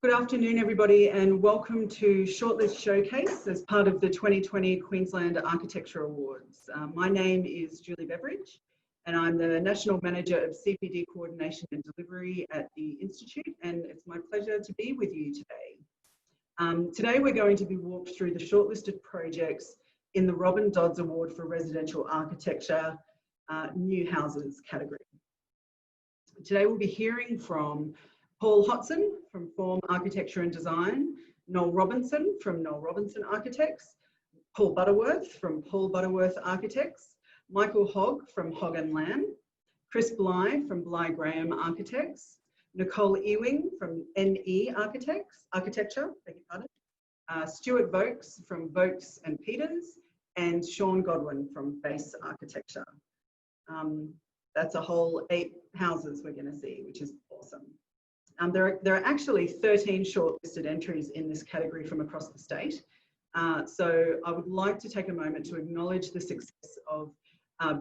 Good afternoon, everybody, and welcome to Shortlist Showcase as part of the 2020 Queensland Architecture Awards. My name is Julie Beveridge, and I'm the National Manager of CPD Coordination and Delivery at the Institute, and it's my pleasure to be with you today. Today, we're going to be walked through the shortlisted projects in the Robin Dods Award for Residential Architecture New Houses category. Today, we'll be hearing from Paul Hodson from Form Architecture and Design, Noel Robinson from Noel Robinson Architects, Paul Butterworth from Paul Butterworth Architects, Michael Hogg from Hogg and Lamb, Chris Bly from Bly Graham Architects, Nicole Ewing from NE Architecture, beg your pardon, Stuart Vokes from Vokes and Peters, and Sean Godwin from Base Architecture. That's a whole 8 houses we're going to see, which is awesome. There are actually 13 shortlisted entries in this category from across the state. So I would like to take a moment to acknowledge the success of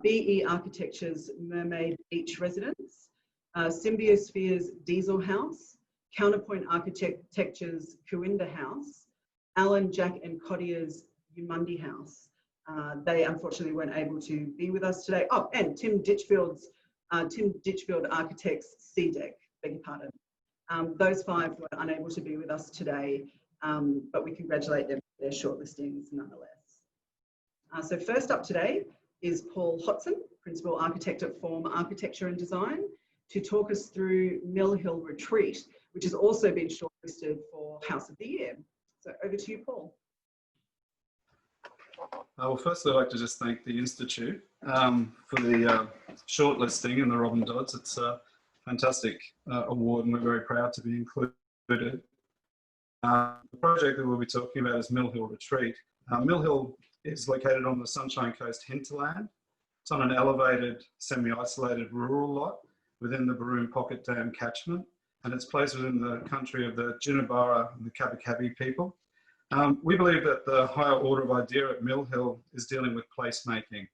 BE Architecture's Mermaid Beach Residence, Symbiosphere's Diesel House, Counterpoint Architecture's Cooinda House, Alan, Jack and Cottier's Umundi House. They unfortunately weren't able to be with us today. Oh, and Tim Ditchfield Architects C-Deck, beg your pardon. Those 5 were unable to be with us today, but we congratulate them for their shortlistings nonetheless. So first up today is Paul Hodson, Principal Architect at Form Architecture and Design, to talk us through Mill Hill Retreat, which has also been shortlisted for House of the Year. So over to you, Paul. Well, firstly, I'd like to just thank the Institute for the shortlisting in the Robin Dods. It's a fantastic award, and we're very proud to be included. The project that we'll be talking about is Mill Hill Retreat. Mill Hill is located on the Sunshine Coast hinterland. It's on an elevated, semi-isolated rural lot within the Baroom Pocket Dam catchment, and it's placed within the country of the Jinnabara and the Kabakabi people. We believe that the higher order of idea at Mill Hill is dealing with placemaking.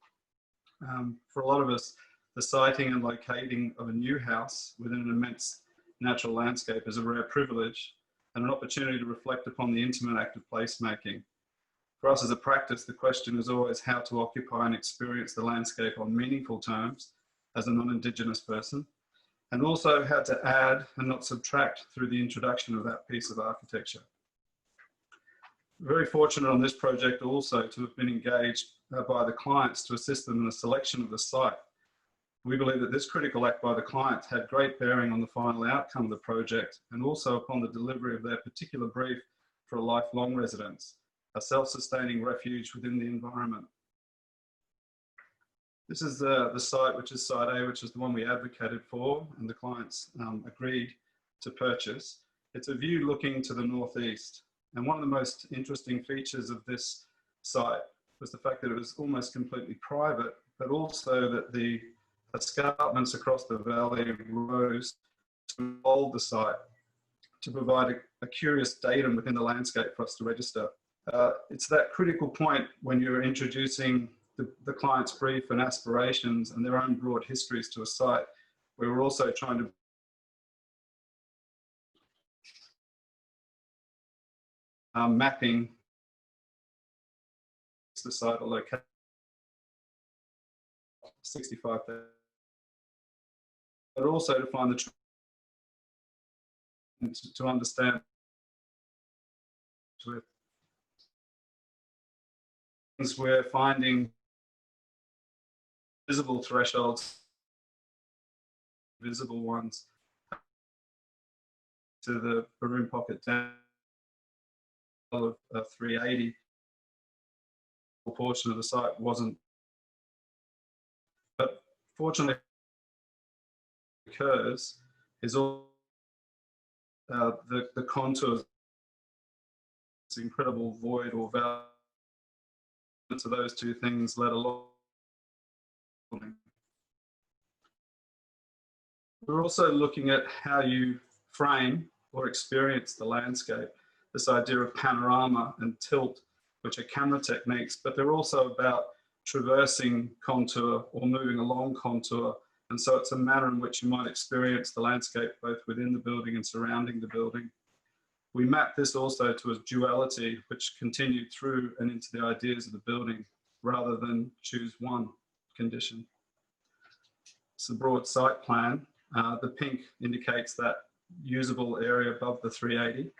For a lot of us, the siting and locating of a new house within an immense natural landscape is a rare privilege and an opportunity to reflect upon the intimate act of placemaking. For us as a practice, the question is always how to occupy and experience the landscape on meaningful terms as a non-Indigenous person, and also how to add and not subtract through the introduction of that piece of architecture. Very fortunate on this project also to have been engaged by the clients to assist them in the selection of the site. We believe that this critical act by the clients had great bearing on the final outcome of the project and also upon the delivery of their particular brief for a lifelong residence, a self-sustaining refuge within the environment. This is the site, which is Site A, which is the one we advocated for and the clients agreed to purchase. It's a view looking to the northeast. And one of the most interesting features of this site was the fact that it was almost completely private, but also that the escarpments across the valley rose to hold the site to provide a curious datum within the landscape for us to register. It's that critical point when you're introducing the client's brief and aspirations and their own broad histories to a site, where we're also trying to mapping the site or location 65,000. But also to find to understand we're finding visible thresholds, visible ones to the Baroom Pocket Dam of 380. A portion of the site wasn't, but fortunately occurs is all the contours, this incredible void or valley to those two things led along. We're also looking at how you frame or experience the landscape, this idea of panorama and tilt, which are camera techniques, but they're also about traversing contour or moving along contour. And so it's a manner in which you might experience the landscape both within the building and surrounding the building. we mapped this also to a duality which continued through and into the ideas of the building rather than choose one condition. It's a broad site plan. The pink indicates that usable area above the 380.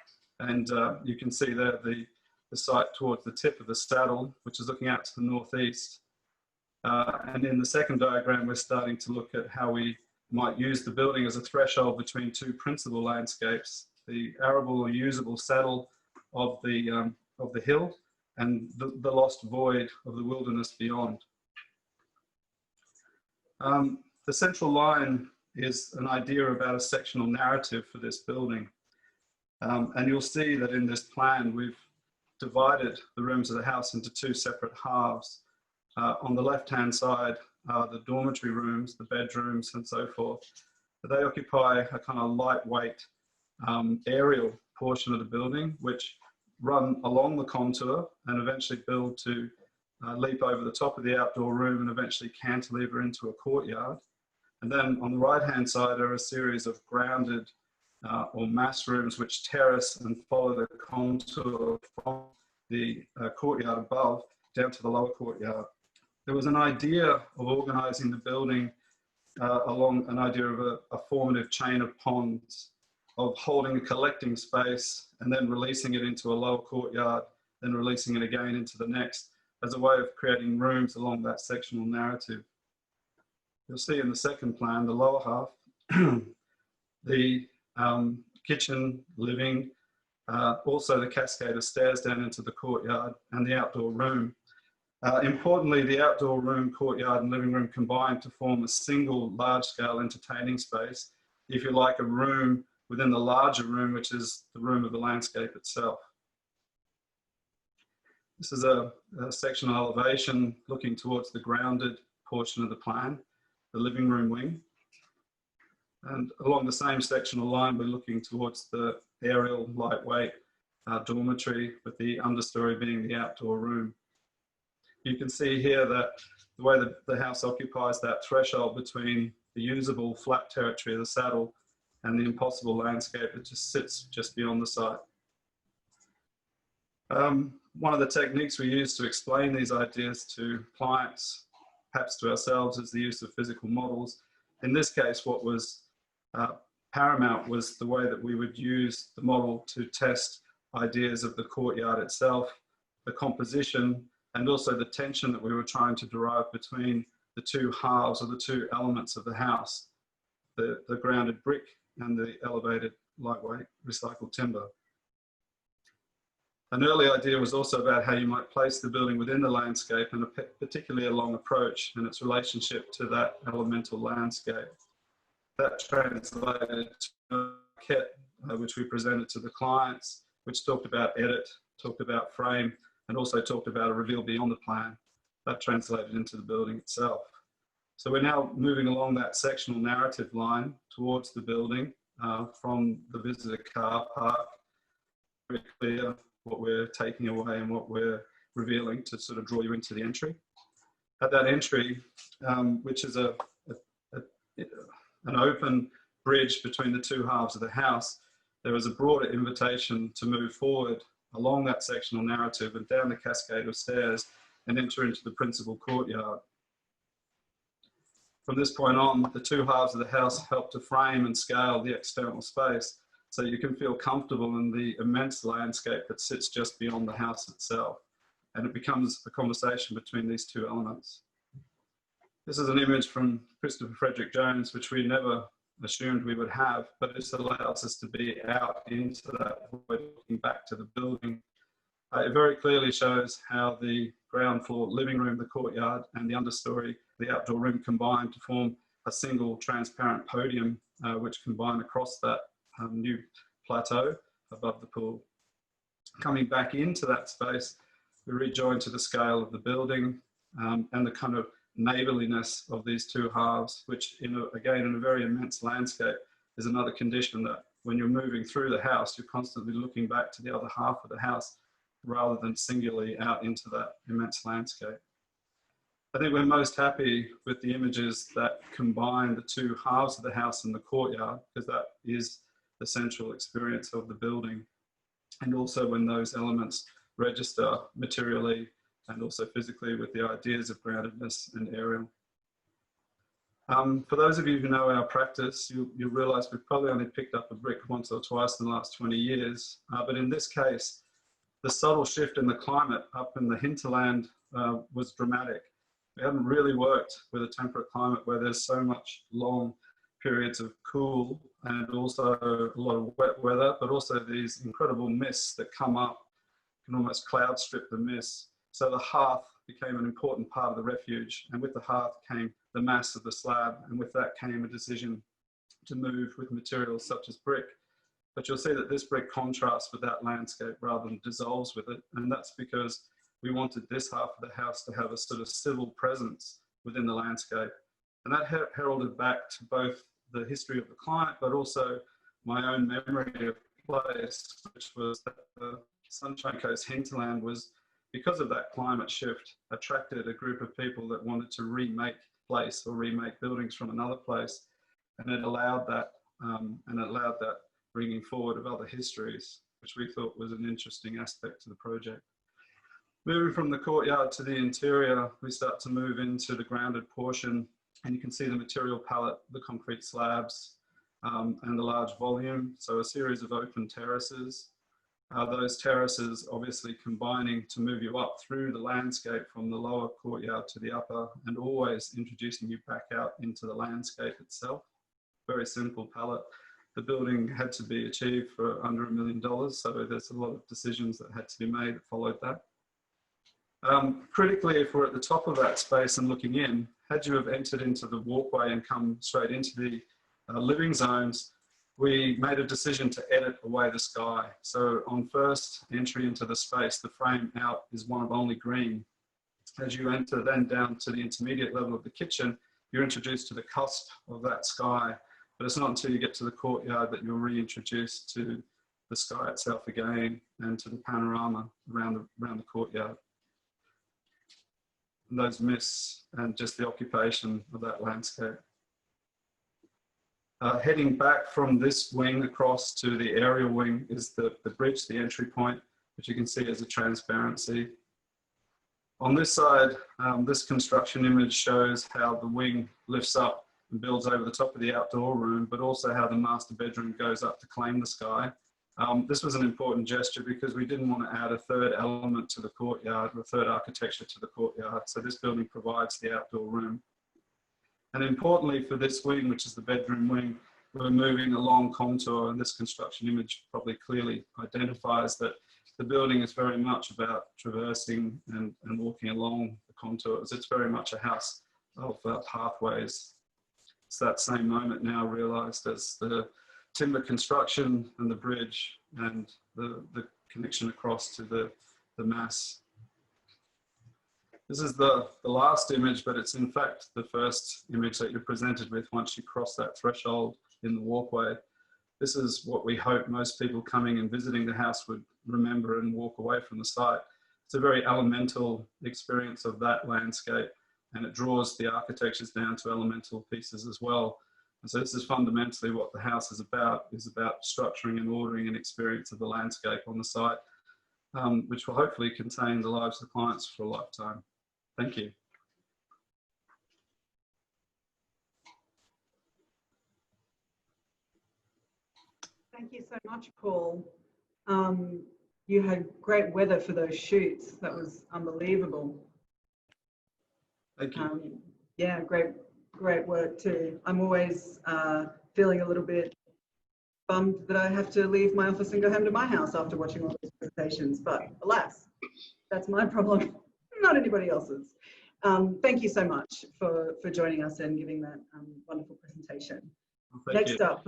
And you can see there the site towards the tip of the saddle, which is looking out to the northeast. And in the second diagram, we're starting to look at how we might use the building as a threshold between two principal landscapes, the arable or usable saddle of the hill and the lost void of the wilderness beyond. The central line is an idea about a sectional narrative for this building. And you'll see that in this plan, we've divided the rooms of the house into two separate halves. On the left-hand side are the dormitory rooms, the bedrooms and so forth. They occupy a kind of lightweight aerial portion of the building, which run along the contour and eventually build to leap over the top of the outdoor room and eventually cantilever into a courtyard. And then on the right-hand side are a series of grounded or mass rooms which terrace and follow the contour from the courtyard above down to the lower courtyard. There was an idea of organising the building along an idea of a formative chain of ponds, of holding a collecting space and then releasing it into a lower courtyard, then releasing it again into the next, as a way of creating rooms along that sectional narrative. You'll see in the second plan, the lower half, the kitchen, living, also the cascade of stairs down into the courtyard and the outdoor room. Importantly, the outdoor room, courtyard and living room combine to form a single large-scale entertaining space, if you like, a room within the larger room, which is the room of the landscape itself. This is a sectional elevation looking towards the grounded portion of the plan, the living room wing. And along the same sectional line, we're looking towards the aerial, lightweight dormitory, with the understory being the outdoor room. You can see here that the way that the house occupies that threshold between the usable flat territory of the saddle and the impossible landscape that just sits just beyond the site. One of the techniques we use to explain these ideas to clients, perhaps to ourselves, is the use of physical models. In this case, what was paramount was the way that we would use the model to test ideas of the courtyard itself, the composition, and also the tension that we were trying to derive between the two halves or the two elements of the house, the grounded brick and the elevated lightweight recycled timber. An early idea was also about how you might place the building within the landscape, and particularly a long approach and its relationship to that elemental landscape. That translated to a kit, which we presented to the clients, which talked about edit, talked about frame, and also talked about a reveal beyond the plan. That translated into the building itself. So we're now moving along that sectional narrative line towards the building from the visitor car park. Very clear what we're taking away and what we're revealing to sort of draw you into the entry. At that entry, which is an open bridge between the two halves of the house, there is a broader invitation to move forward along that sectional narrative and down the cascade of stairs and enter into the principal courtyard. From this point on, the two halves of the house help to frame and scale the external space so you can feel comfortable in the immense landscape that sits just beyond the house itself. And it becomes a conversation between these two elements. This is an image from Christopher Frederick Jones, which we never assumed we would have, but this allows us to be out into that void, looking back to the building. It very clearly shows how the ground floor living room, the courtyard, and the understory, the outdoor room, combine to form a single transparent podium, which combine across that new plateau above the pool. Coming back into that space, we rejoin to the scale of the building and the kind of neighborliness of these two halves, which again in a very immense landscape is another condition that when you're moving through the house, you're constantly looking back to the other half of the house rather than singularly out into that immense landscape. I think we're most happy with the images that combine the two halves of the house and the courtyard, because that is the central experience of the building. and also when those elements register materially and also physically with the ideas of groundedness and aerial. For those of you who know our practice, you'll realise we've probably only picked up a brick once or twice in the last 20 years, but in this case, the subtle shift in the climate up in the hinterland was dramatic. We haven't really worked with a temperate climate where there's so much long periods of cool and also a lot of wet weather, but also these incredible mists that come up, can almost cloud strip the mist. So the hearth became an important part of the refuge, and with the hearth came the mass of the slab, and with that came a decision to move with materials such as brick. But you'll see that this brick contrasts with that landscape rather than dissolves with it, and that's because we wanted this half of the house to have a sort of civil presence within the landscape. And that heralded back to both the history of the client, but also my own memory of the place, which was that the Sunshine Coast hinterland was, because of that climate shift, attracted a group of people that wanted to remake place or remake buildings from another place. And it allowed that, bringing forward of other histories, which we thought was an interesting aspect to the project. Moving from the courtyard to the interior, we start to move into the grounded portion, and you can see the material palette, the concrete slabs, and the large volume. So a series of open terraces. Those terraces obviously combining to move you up through the landscape from the lower courtyard to the upper, and always introducing you back out into the landscape itself. Very simple palette. The building had to be achieved for under $1 million, so there's a lot of decisions that had to be made that followed that. Critically, if we're at the top of that space and looking in, had you have entered into the walkway and come straight into the living zones, we made a decision to edit away the sky. So on first entry into the space, the frame out is one of only green. As you enter then down to the intermediate level of the kitchen, you're introduced to the cusp of that sky. But it's not until you get to the courtyard that you're reintroduced to the sky itself again and to the panorama around the courtyard. And those mists and just the occupation of that landscape. Heading back from this wing across to the aerial wing is the bridge, the entry point, which you can see as a transparency. On this side, this construction image shows how the wing lifts up and builds over the top of the outdoor room, but also how the master bedroom goes up to claim the sky. This was an important gesture because we didn't want to add a third element to the courtyard or a third architecture to the courtyard. So this building provides the outdoor room. And importantly for this wing, which is the bedroom wing, we're moving along contour, and this construction image probably clearly identifies that the building is very much about traversing and walking along the contours. It's very much a house of pathways. It's that same moment now realised as the timber construction and the bridge and the connection across to the mass. This is the last image, but it's in fact the first image that you're presented with once you cross that threshold in the walkway. This is what we hope most people coming and visiting the house would remember and walk away from the site. It's a very elemental experience of that landscape, and it draws the architectures down to elemental pieces as well. And so this is fundamentally what the house is about structuring and ordering an experience of the landscape on the site, which will hopefully contain the lives of the clients for a lifetime. Thank you. Thank you so much, Paul. You had great weather for those shoots. That was unbelievable. Thank you. Yeah, great work too. I'm always feeling a little bit bummed that I have to leave my office and go home to my house after watching all these presentations, but alas, that's my problem, not anybody else's. Thank you so much for joining us and giving that wonderful presentation. Next up,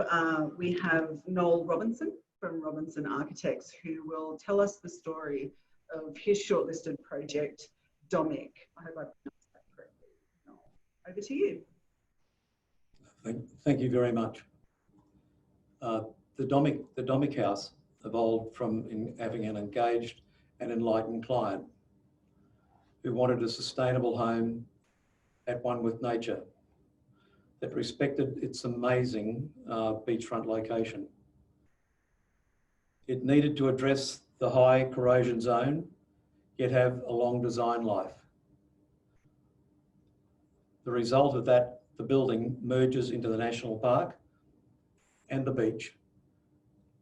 we have Noel Robinson from Robinson Architects, who will tell us the story of his shortlisted project, Domic. I hope I pronounced that correctly. Noel, over to you. Thank you very much. The Domic House evolved from having an engaged and enlightened client who wanted a sustainable home at one with nature that respected its amazing beachfront location. It needed to address the high corrosion zone, yet have a long design life. The result of that, the building merges into the national park and the beach,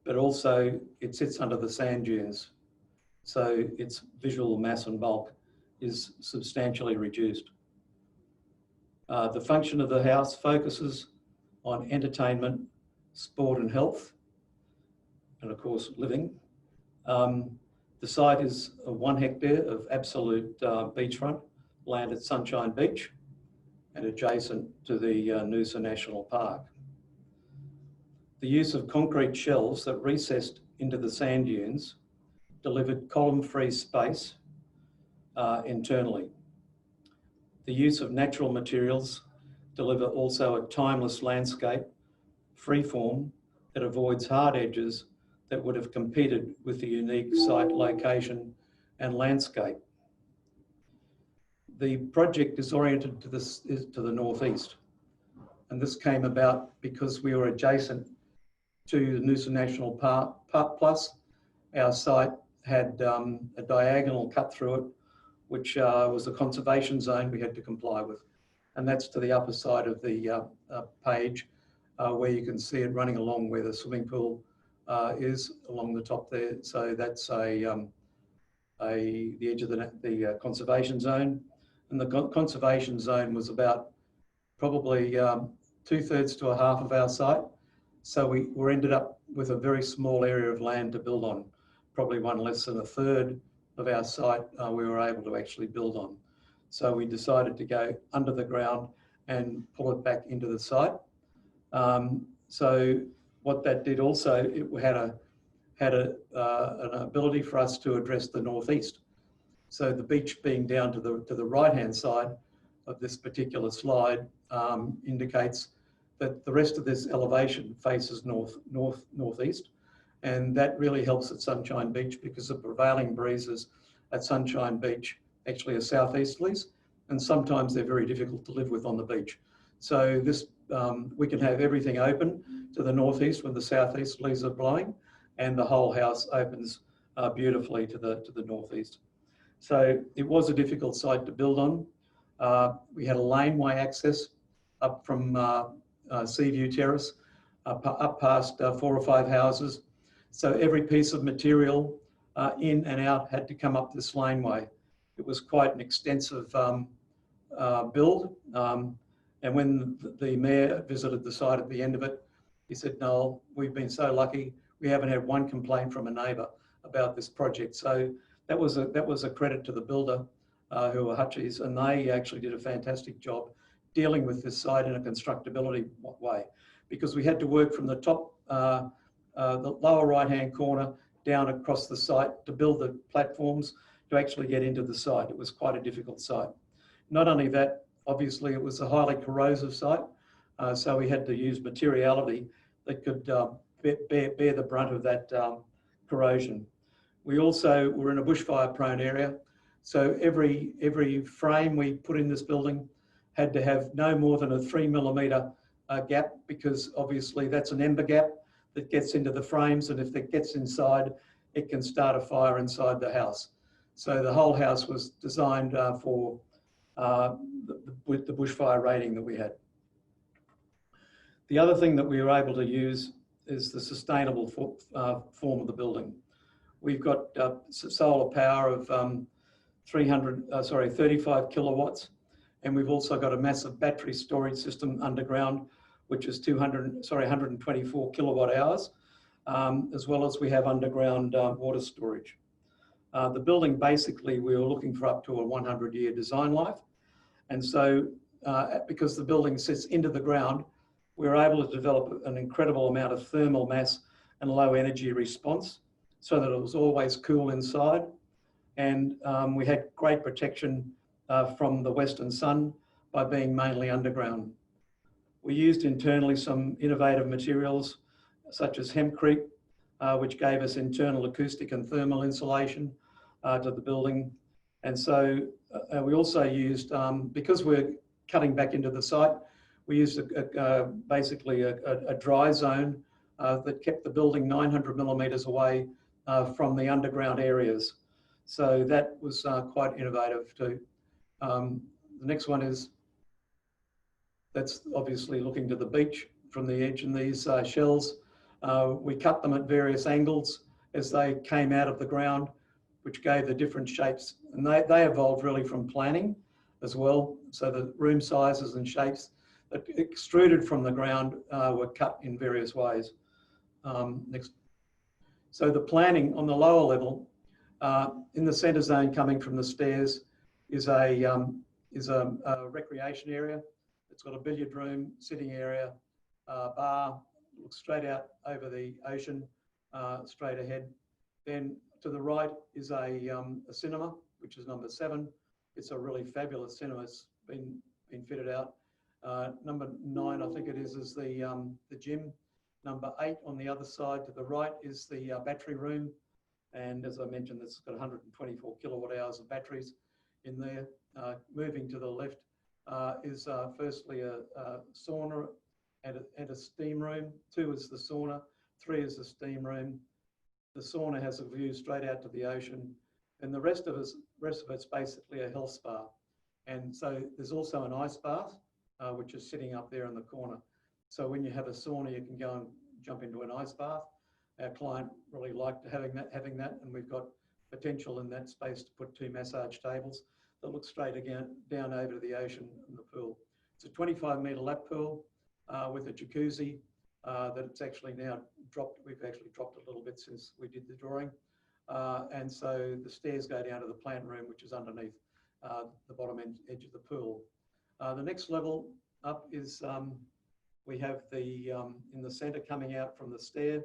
but also it sits under the sand dunes. So its visual mass and bulk is substantially reduced. The function of the house focuses on entertainment, sport and health, and of course living. The site is 1 hectare of absolute beachfront land at Sunshine Beach and adjacent to the Noosa National Park. The use of concrete shelves that recessed into the sand dunes delivered column-free space internally. The use of natural materials deliver also a timeless landscape, freeform, that avoids hard edges that would have competed with the unique site location and landscape. The project is oriented to the northeast, and this came about because we were adjacent to the Noosa National Park, plus our site had a diagonal cut through it, which was a conservation zone we had to comply with. And that's to the upper side of the page, where you can see it running along where the swimming pool is along the top there. So that's the edge of the conservation zone. And the conservation zone was about probably 2/3 to a half of our site. So we were ended up with a very small area of land to build on, probably one less than 1/3 of our site we were able to actually build on. So we decided to go under the ground and pull it back into the site. So what that did also, it had an ability for us to address the northeast. So the beach being down to the right-hand side of this particular slide indicates that the rest of this elevation faces northeast, and that really helps at Sunshine Beach because the prevailing breezes at Sunshine Beach actually are southeasterlies, and sometimes they're very difficult to live with on the beach. So this we can have everything open to the northeast when the southeasterlies are blowing, and the whole house opens beautifully to the northeast. So it was a difficult site to build on. We had a laneway access up from Seaview Terrace, up past 4 or 5 houses. So every piece of material in and out had to come up this laneway. It was quite an extensive build. And when the mayor visited the site at the end of it, he said, "Noel, we've been so lucky. We haven't had one complaint from a neighbour about this project." So that was a credit to the builder, who were Hutchies, and they actually did a fantastic job dealing with this site in a constructability way, because we had to work from the top, the lower right-hand corner down across the site to build the platforms to actually get into the site. It was quite a difficult site. Not only that, obviously it was a highly corrosive site, so we had to use materiality that could bear the brunt of that corrosion. We also were in a bushfire-prone area, so every frame we put in this building had to have no more than a 3mm gap, because obviously that's an ember gap that gets into the frames, and if it gets inside, it can start a fire inside the house. So the whole house was designed for with the bushfire rating that we had. The other thing that we were able to use is the sustainable form of the building. We've got solar power of 35 kilowatts, and we've also got a massive battery storage system underground, which is 124 kilowatt hours, as well as we have underground water storage. The building, basically, we were looking for up to a 100-year design life. And so because the building sits into the ground, we were able to develop an incredible amount of thermal mass and low energy response so that it was always cool inside. And we had great protection from the western sun by being mainly underground. We used internally some innovative materials such as hempcrete, which gave us internal acoustic and thermal insulation to the building. And so we also used, because we're cutting back into the site, we used basically a dry zone that kept the building 900 millimetres away from the underground areas. So that was quite innovative too. The next one is, that's obviously looking to the beach from the edge, and these shells, we cut them at various angles as they came out of the ground, which gave the different shapes. And they evolved really from planning as well. So the room sizes and shapes that extruded from the ground were cut in various ways. Next. So the planning on the lower level, in the centre zone coming from the stairs is a recreation area. It's got a billiard room, sitting area, bar, looks straight out over the ocean, straight ahead. Then to the right is a cinema, which is number 7. It's a really fabulous cinema. It's been fitted out. Number 9, I think it is the gym. Number 8 on the other side to the right is the battery room. And as I mentioned, it's got 124 kilowatt hours of batteries in there. Moving to the left is firstly a sauna and a steam room. 2 is the sauna, 3 is the steam room. The sauna has a view straight out to the ocean, and the rest of it's basically a health spa. And so there's also an ice bath, which is sitting up there in the corner. So when you have a sauna, you can go and jump into an ice bath. Our client really liked having that, and we've got potential in that space to put 2 massage tables that look straight again down over to the ocean and the pool. It's a 25-metre lap pool with a jacuzzi that it's actually now dropped. We've actually dropped a little bit since we did the drawing. And so the stairs go down to the plant room, which is underneath the bottom edge of the pool. The next level up is we have the, in the centre coming out from the stair,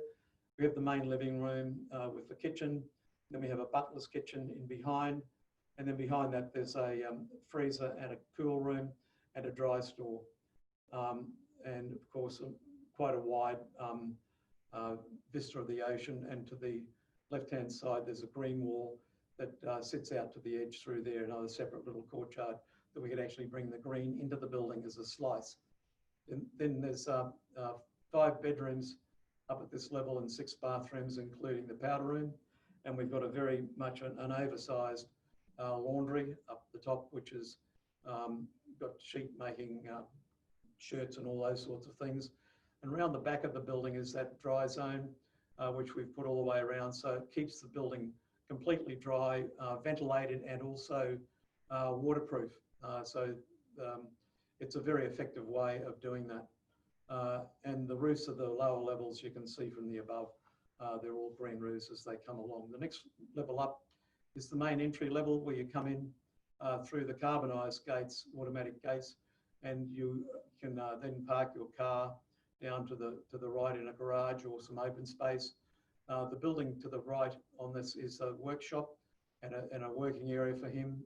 we have the main living room with the kitchen. Then we have a butler's kitchen in behind. And then behind that, there's a freezer and a cool room and a dry store. And of course, quite a wide vista of the ocean. And to the left-hand side, there's a green wall that sits out to the edge through there, another separate little courtyard that we could actually bring the green into the building as a slice. And then there's 5 bedrooms up at this level and 6 bathrooms, including the powder room. And we've got a very much an oversized laundry up the top, which is got sheet making shirts and all those sorts of things. And around the back of the building is that dry zone, which we've put all the way around. So it keeps the building completely dry, ventilated, and also waterproof. So it's a very effective way of doing that. And the roofs of the lower levels, you can see from the above, they're all green roofs as they come along. The next level up is the main entry level, where you come in through the carbonised gates, automatic gates, and you can then park your car down to the right in a garage or some open space. The building to the right on this is a workshop and a working area for him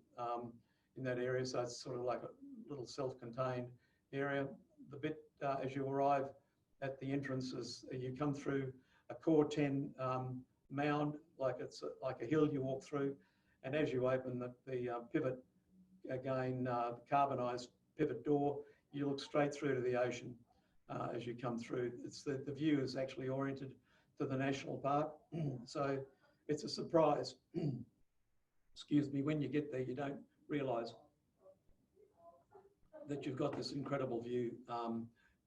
in that area. So it's sort of like a little self-contained area. The bit as you arrive at the entrances, you come through a core 10 mound, like it's like a hill you walk through, and as you open the pivot, again carbonised pivot door, you look straight through to the ocean as you come through. It's the view is actually oriented to the national park, so it's a surprise. Excuse me, when you get there, you don't realise that you've got this incredible view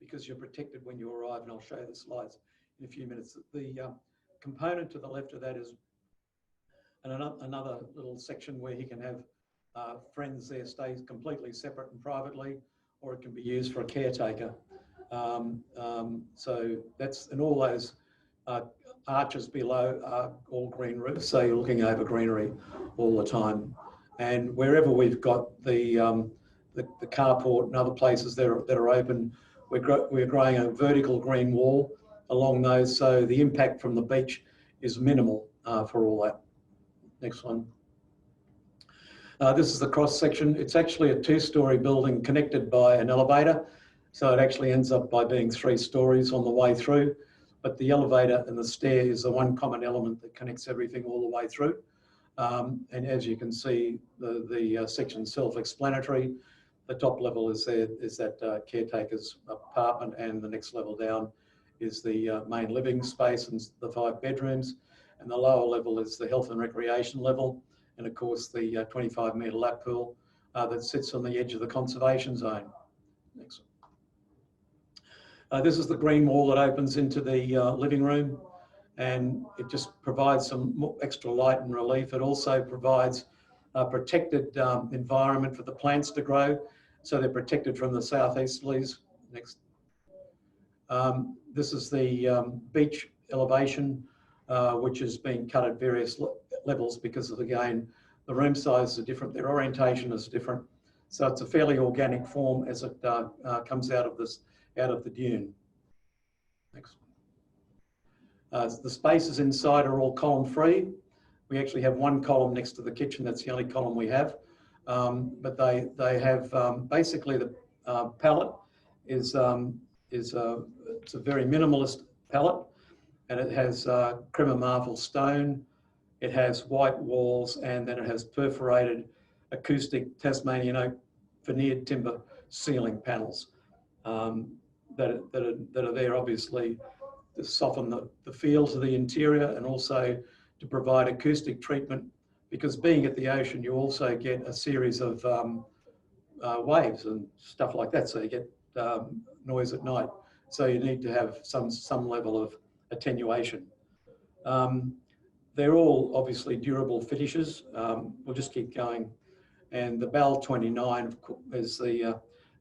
because you're protected when you arrive, and I'll show you the slides in a few minutes. The component to the left of that is another little section where he can have friends there, stay completely separate and privately, or it can be used for a caretaker. So that's, and all those arches below are all green roofs, so you're looking over greenery all the time. And wherever we've got the carport and other places that are open, we're growing a vertical green wall along those, so the impact from the beach is minimal for all that. Next one. This is the cross section. It's actually a 2-storey building connected by an elevator, so it actually ends up by being 3 stories on the way through. But the elevator and the stair is the one common element that connects everything all the way through. And as you can see, the section self-explanatory. The top level is that caretaker's apartment, and the next level down is the main living space and the 5 bedrooms. And the lower level is the health and recreation level. And of course, the 25-metre lap pool that sits on the edge of the conservation zone. Next. This is the green wall that opens into the living room, and it just provides some more extra light and relief. It also provides a protected environment for the plants to grow, so they're protected from the southeasterlies. Next. This is the beach elevation, which has been cut at various levels because of, again, the room sizes are different, their orientation is different. So it's a fairly organic form as it comes out of the dune. Next. The spaces inside are all column free. We actually have one column next to the kitchen. That's the only column we have. But they have basically the palette is it's a very minimalist palette, and it has crema marble stone. It has white walls, and then it has perforated acoustic Tasmanian oak veneered timber ceiling panels that are there obviously to soften the feels of the interior, and also to provide acoustic treatment, because being at the ocean you also get a series of waves and stuff like that, so you get noise at night, so you need to have some level of attenuation. They're all obviously durable finishes. We'll just keep going. And the BAL 29 is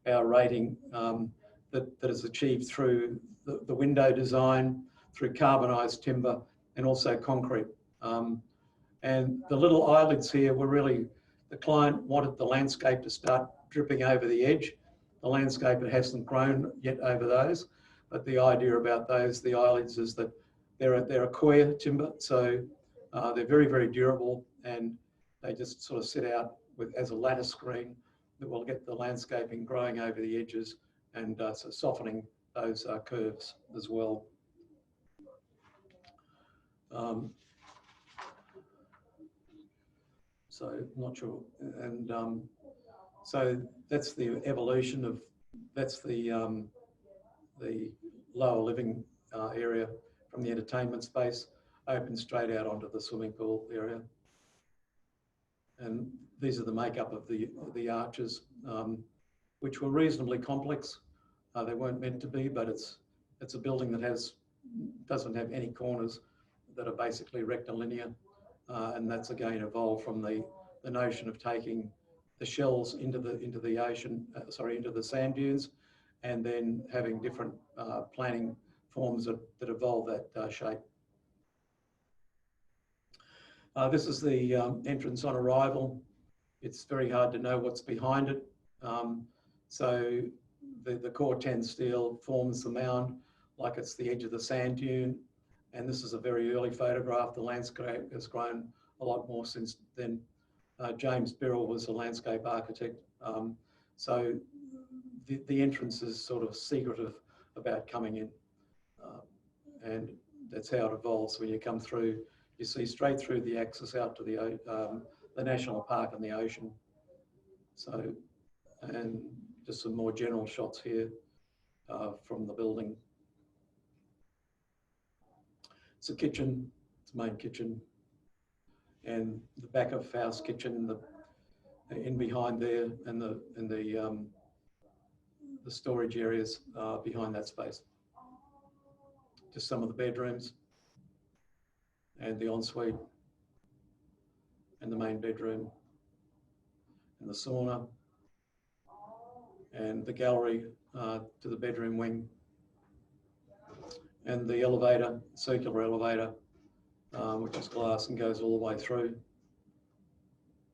our rating that is achieved through the window design, through carbonised timber, and also concrete. And the little eyelids here were really, the client wanted the landscape to start dripping over the edge. The landscape hasn't grown yet over those, but the idea about those, the eyelids, is that they're a coir timber, so they're very, very durable, and they just sort of sit out as a lattice screen that will get the landscaping growing over the edges and so softening those curves as well. So not sure, and so that's the evolution of, that's the lower living area from the entertainment space, open straight out onto the swimming pool area. And these are the makeup of the arches, which were reasonably complex. They weren't meant to be, but it's a building that doesn't have any corners, that are basically rectilinear, and that's again evolved from the notion of taking the shells into the ocean, into the sand dunes, and then having different planning forms that evolve that shape. This is the entrance on arrival. It's very hard to know what's behind it. So the core 10 steel forms the mound like it's the edge of the sand dune. And this is a very early photograph. The landscape has grown a lot more since then. James Birrell was a landscape architect. So the entrance is sort of secretive about coming in. And that's how it evolves. When you come through, you see straight through the axis out to the national park and the ocean. So, and just some more general shots here from the building. It's a kitchen, it's a main kitchen, and the back of house kitchen, in behind there, and the storage areas behind that space. Just some of the bedrooms, and the ensuite, and the main bedroom, and the sauna, and the gallery to the bedroom wing, and the elevator, circular elevator, which is glass and goes all the way through,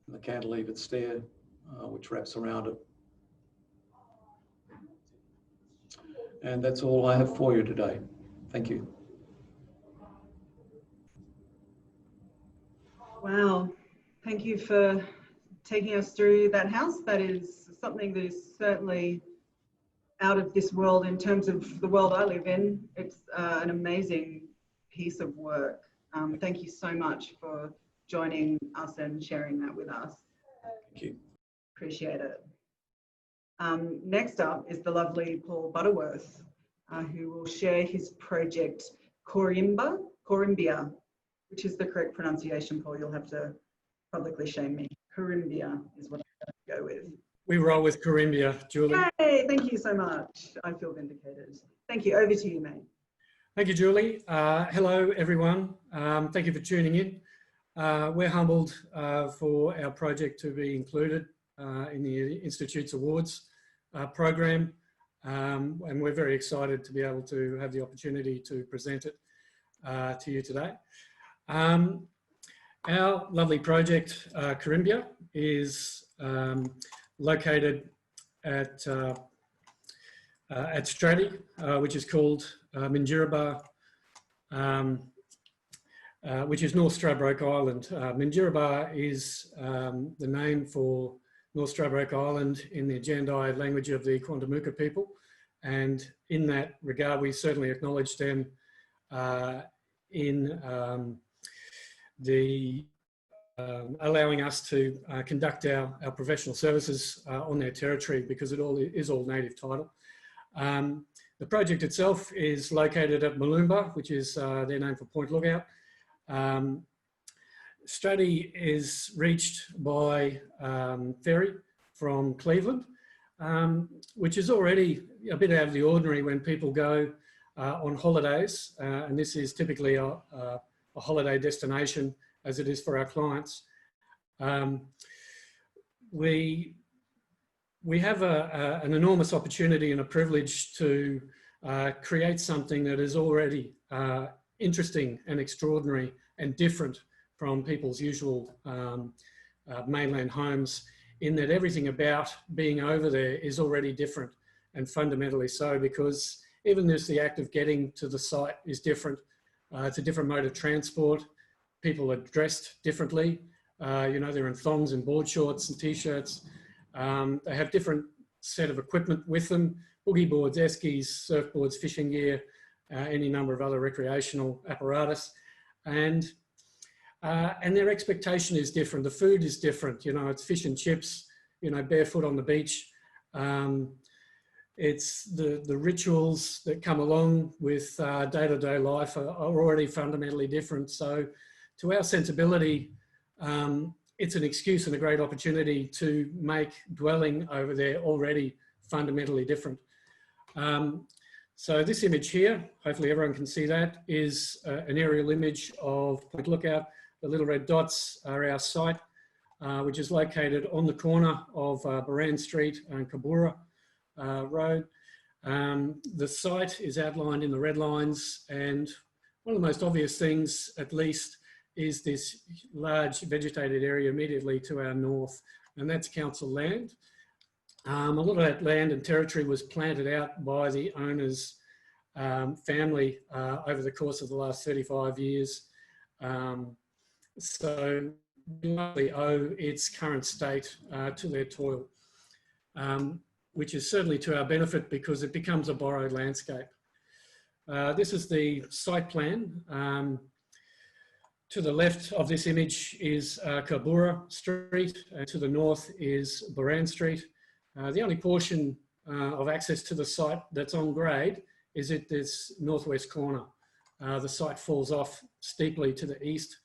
and the cantilevered stair, which wraps around it. And that's all I have for you today. Thank you. Wow, thank you for taking us through that house. That is something that is certainly out of this world in terms of the world I live in. It's an amazing piece of work. Thank you so much for joining us and sharing that with us. Thank you. Appreciate it. Next up is the lovely Paul Butterworth, who will share his project Corimbia, which is the correct pronunciation, Paul? You'll have to publicly shame me. Carimbia is what I'm going to go with. We roll with Carimbia, Julie. Yay, thank you so much. I feel vindicated. Thank you. Over to you, mate. Thank you, Julie. Hello, everyone. Thank you for tuning in. We're humbled for our project to be included in the Institute's Awards program. And we're very excited to be able to have the opportunity to present it to you today. Our lovely project, Carimbia, is located at Straddie, which is called Minjerribah, which is North Stradbroke Island. Minjerribah is the name for North Stradbroke Island in the Jandai language of the Quandamooka people. And in that regard, we certainly acknowledge them in allowing us to conduct our professional services on their territory, because it is all native title. The project itself is located at Maloomba, which is their name for Point Lookout. Straddie is reached by ferry from Cleveland, which is already a bit out of the ordinary when people go on holidays, and this is typically a holiday destination as it is for our clients. We have an enormous opportunity and a privilege to create something that is already interesting and extraordinary and different from people's usual mainland homes, in that everything about being over there is already different, and fundamentally so, because even just the act of getting to the site is different. It's a different mode of transport. People are dressed differently. You know, they're in thongs and board shorts and t-shirts. They have different set of equipment with them: boogie boards, eskies, surfboards, fishing gear, any number of other recreational apparatus. And their expectation is different. The food is different. You know, it's fish and chips, you know, barefoot on the beach. It's the rituals that come along with day-to-day life are already fundamentally different. So to our sensibility, it's an excuse and a great opportunity to make dwelling over there already fundamentally different. So this image here, hopefully everyone can see that, is an aerial image of Point Lookout. The little red dots are our site, which is located on the corner of Baran Street and Kabura Road. The site is outlined in the red lines, and one of the most obvious things, at least, is this large vegetated area immediately to our north, and that's council land. A lot of that land and territory was planted out by the owner's family over the course of the last 35 years. So we mostly owe its current state to their toil, which is certainly to our benefit because it becomes a borrowed landscape. This is the site plan. To the left of this image is Kabura Street, and to the north is Baran Street. The only portion of access to the site that's on grade is at this northwest corner. The site falls off steeply to the east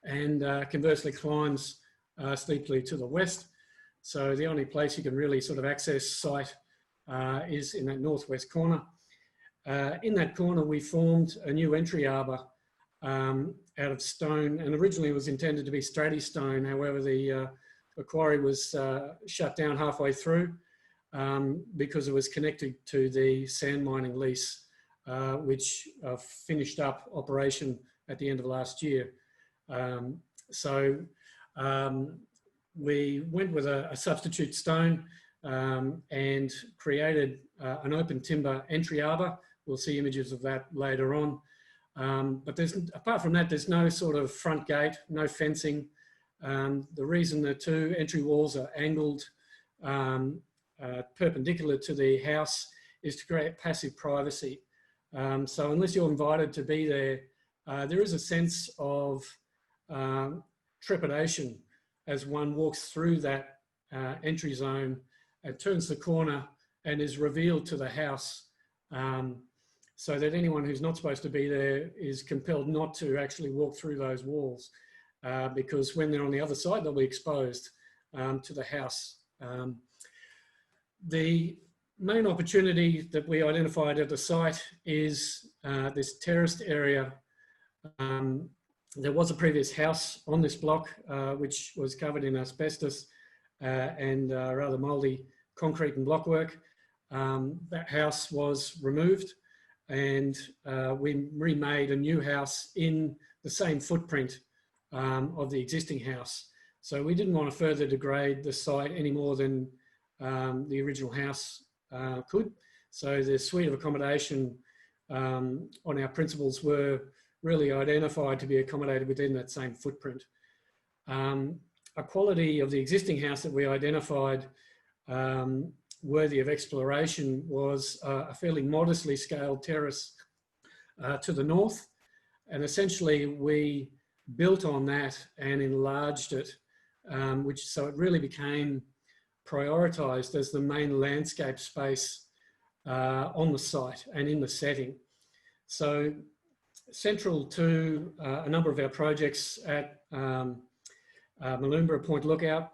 and conversely climbs steeply to the west. So the only place you can really sort of access site is in that northwest corner. In that corner, we formed a new entry arbor out of stone, and originally it was intended to be Straddie stone. However, the quarry was shut down halfway through because it was connected to the sand mining lease, which finished up operation at the end of last year. So we went with a substitute stone and created an open timber entry arbor. We'll see images of that later on. But apart from that, there's no sort of front gate, no fencing. The reason the two entry walls are angled perpendicular to the house is to create passive privacy. So unless you're invited to be there, there is a sense of trepidation as one walks through that entry zone and turns the corner and is revealed to the house so that anyone who's not supposed to be there is compelled not to actually walk through those walls, because when they're on the other side, they'll be exposed to the house. The main opportunity that we identified at the site is this terraced area. There was a previous house on this block which was covered in asbestos and rather mouldy concrete and blockwork. That house was removed, and we remade a new house in the same footprint of the existing house. So we didn't want to further degrade the site any more than the original house could. So the suite of accommodation on our principles were really identified to be accommodated within that same footprint. A quality of the existing house that we identified worthy of exploration was a fairly modestly scaled terrace to the north. And essentially we built on that and enlarged it, so it really became prioritised as the main landscape space on the site and in the setting. So central to a number of our projects at Maloomba Point Lookout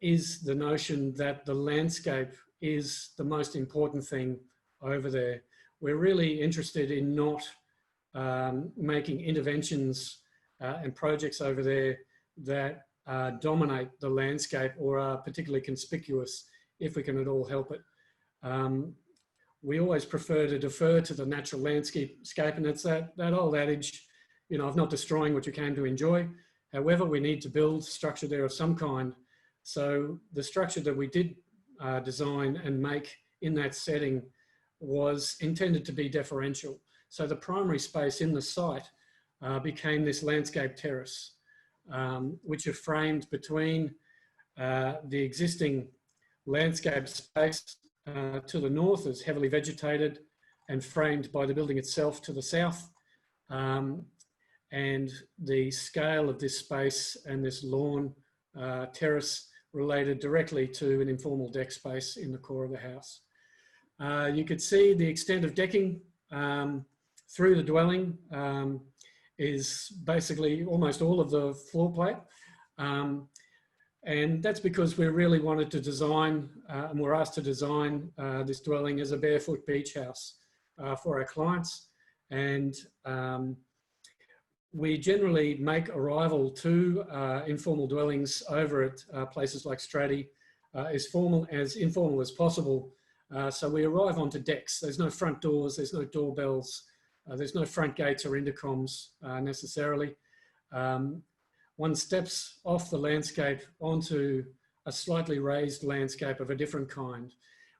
is the notion that the landscape is the most important thing over there. We're really interested in not making interventions and projects over there that dominate the landscape or are particularly conspicuous, if we can at all help it. We always prefer to defer to the natural landscape, and it's that old adage, you know, of not destroying what you came to enjoy. However, we need to build structure there of some kind. So the structure that we did design and make in that setting was intended to be deferential. So the primary space in the site became this landscape terrace, which are framed between the existing landscape space to the north is heavily vegetated and framed by the building itself to the south. And the scale of this space and this lawn terrace related directly to an informal deck space in the core of the house. You could see the extent of decking through the dwelling is basically almost all of the floor plate. And that's because we really wanted to design, and were asked to design this dwelling as a barefoot beach house for our clients. And we generally make arrival to informal dwellings over at places like Strati as informal as possible. So we arrive onto decks. There's no front doors, there's no doorbells, there's no front gates or intercoms necessarily. One steps off the landscape onto a slightly raised landscape of a different kind,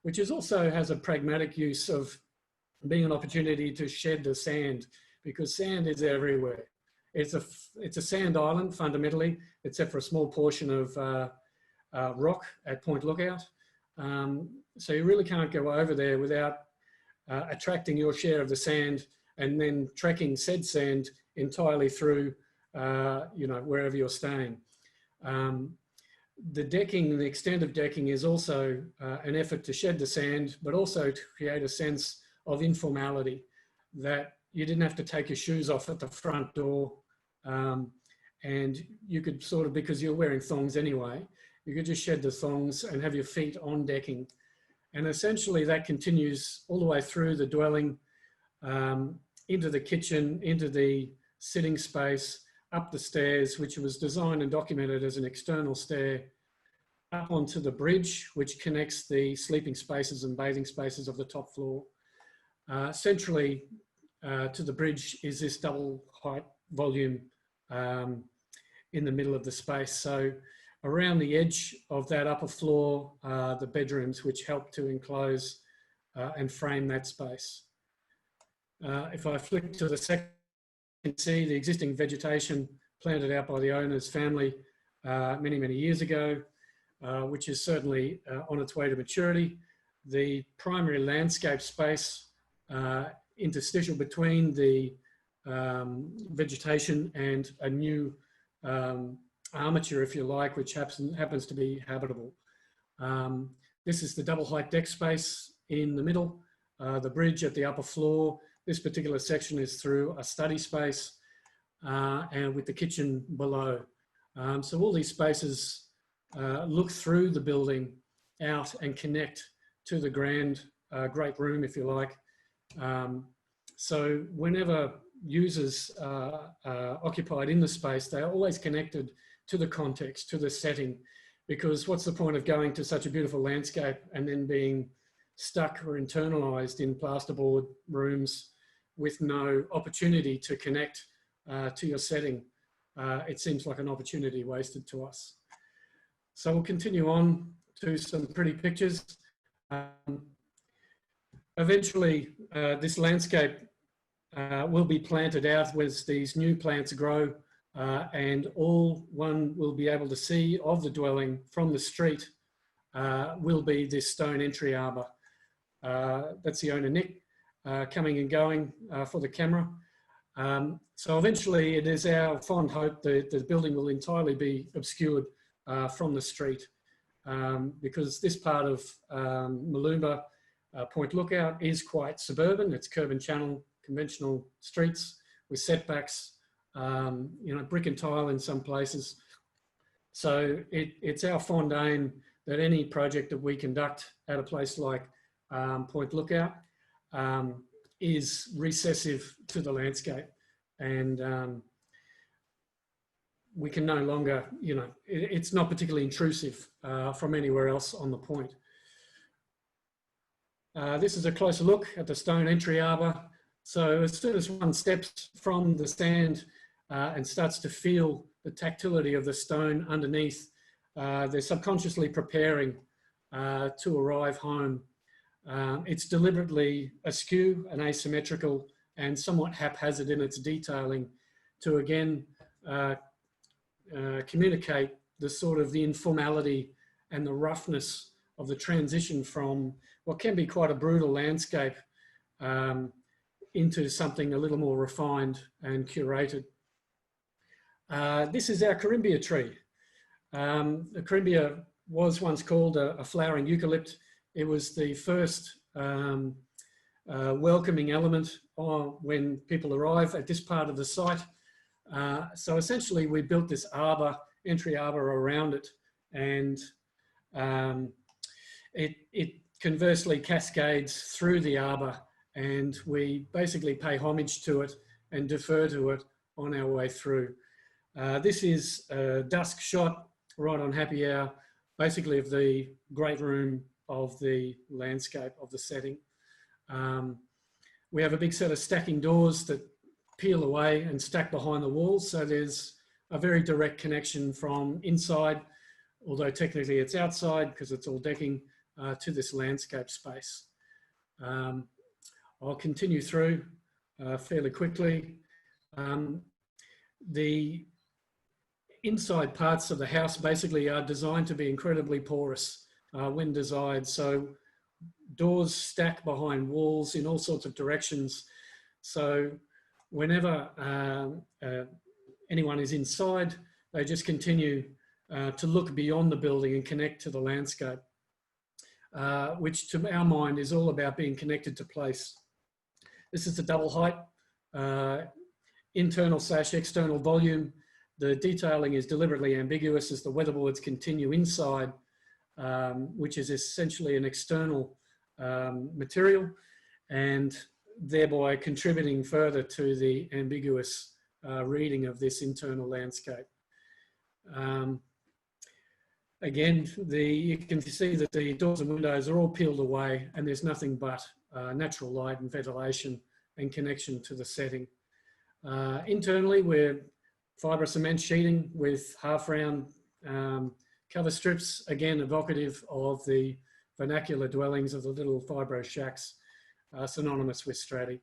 which also has a pragmatic use of being an opportunity to shed the sand, because sand is everywhere. It's a sand island fundamentally, except for a small portion of rock at Point Lookout. So you really can't go over there without attracting your share of the sand and then trekking said sand entirely through you know, wherever you're staying. The decking, the extent of decking is also an effort to shed the sand, but also to create a sense of informality, that you didn't have to take your shoes off at the front door, and you could sort of, because you're wearing thongs anyway, you could just shed the thongs and have your feet on decking. And essentially that continues all the way through the dwelling, into the kitchen, into the sitting space, up the stairs, which was designed and documented as an external stair, up onto the bridge, which connects the sleeping spaces and bathing spaces of the top floor. Centrally to the bridge is this double height volume in the middle of the space. So around the edge of that upper floor are the bedrooms, which help to enclose and frame that space. If I flick to the second, you can see the existing vegetation planted out by the owner's family many, many years ago, which is certainly on its way to maturity. The primary landscape space interstitial between the vegetation and a new armature, if you like, which happens to be habitable. This is the double height deck space in the middle, the bridge at the upper floor. This particular section is through a study space and with the kitchen below. So all these spaces look through the building out and connect to the great room, if you like. So whenever users are occupied in the space, they are always connected to the context, to the setting, because what's the point of going to such a beautiful landscape and then being stuck or internalized in plasterboard rooms with no opportunity to connect to your setting? It seems like an opportunity wasted to us. So we'll continue on to some pretty pictures. Eventually, this landscape will be planted out as these new plants grow, and all one will be able to see of the dwelling from the street will be this stone entry arbour. That's the owner, Nick, coming and going for the camera. So eventually it is our fond hope that the building will entirely be obscured from the street, because this part of Maloomba, Point Lookout, is quite suburban. It's curb and channel, conventional streets with setbacks, you know, brick and tile in some places. So it's our fond aim that any project that we conduct at a place like Point Lookout is recessive to the landscape, and we can no longer, you know, it's not particularly intrusive from anywhere else on the point. This is a closer look at the stone entry arbour. So as soon as one steps from the stand and starts to feel the tactility of the stone underneath, they're subconsciously preparing to arrive home. It's deliberately askew and asymmetrical and somewhat haphazard in its detailing to again communicate the sort of the informality and the roughness of the transition from what can be quite a brutal landscape into something a little more refined and curated. This is our Carimbia tree. The Carimbia was once called a flowering eucalypt. It was the first welcoming element when people arrive at this part of the site. So essentially we built this arbor, entry arbor around it, and it conversely cascades through the arbor, and we basically pay homage to it and defer to it on our way through. This is a dusk shot right on happy hour, basically of the great room of the landscape of the setting. We have a big set of stacking doors that peel away and stack behind the walls. So there's a very direct connection from inside, although technically it's outside because it's all decking, to this landscape space. I'll continue through fairly quickly. The inside parts of the house basically are designed to be incredibly porous when desired. So doors stack behind walls in all sorts of directions. So whenever anyone is inside, they just continue to look beyond the building and connect to the landscape, which to our mind is all about being connected to place. This is the double height, internal / external volume. The detailing is deliberately ambiguous as the weatherboards continue inside, which is essentially an external material, and thereby contributing further to the ambiguous reading of this internal landscape. Again, you can see that the doors and windows are all peeled away and there's nothing but natural light and ventilation and connection to the setting. Internally, we're fibre cement sheeting with half-round cover strips, again evocative of the vernacular dwellings of the little fibro shacks, synonymous with strati.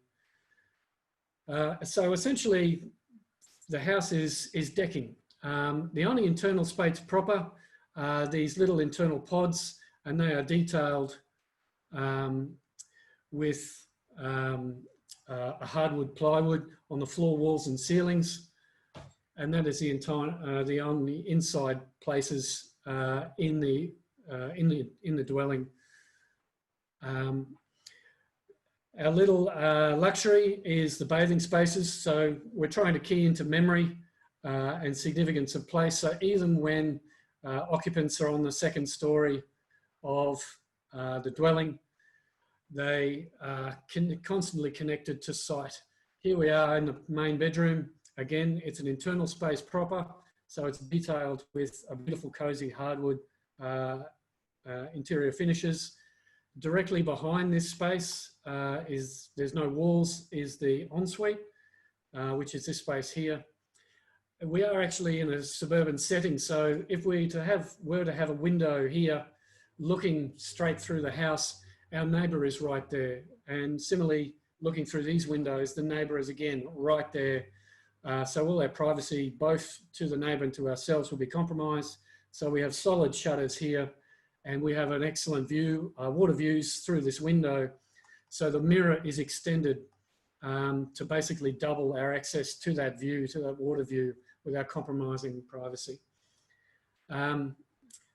So essentially, the house is decking. The only internal space proper are these little internal pods, and they are detailed with a hardwood plywood on the floor, walls and ceilings. And that is the entire, the only inside places in the dwelling. Our little luxury is the bathing spaces. So we're trying to key into memory and significance of place. So even when occupants are on the second story of the dwelling, they are constantly connected to site. Here we are in the main bedroom. Again, it's an internal space proper, so it's detailed with a beautiful cozy hardwood interior finishes. Directly behind this space there's no walls, is the ensuite, which is this space here. We are actually in a suburban setting, so if we were to have a window here looking straight through the house, our neighbour is right there. And similarly, looking through these windows, the neighbour is again right there. So all our privacy, both to the neighbour and to ourselves, will be compromised. So we have solid shutters here, and we have an excellent view, water views through this window. So the mirror is extended to basically double our access to that view, to that water view, without compromising privacy.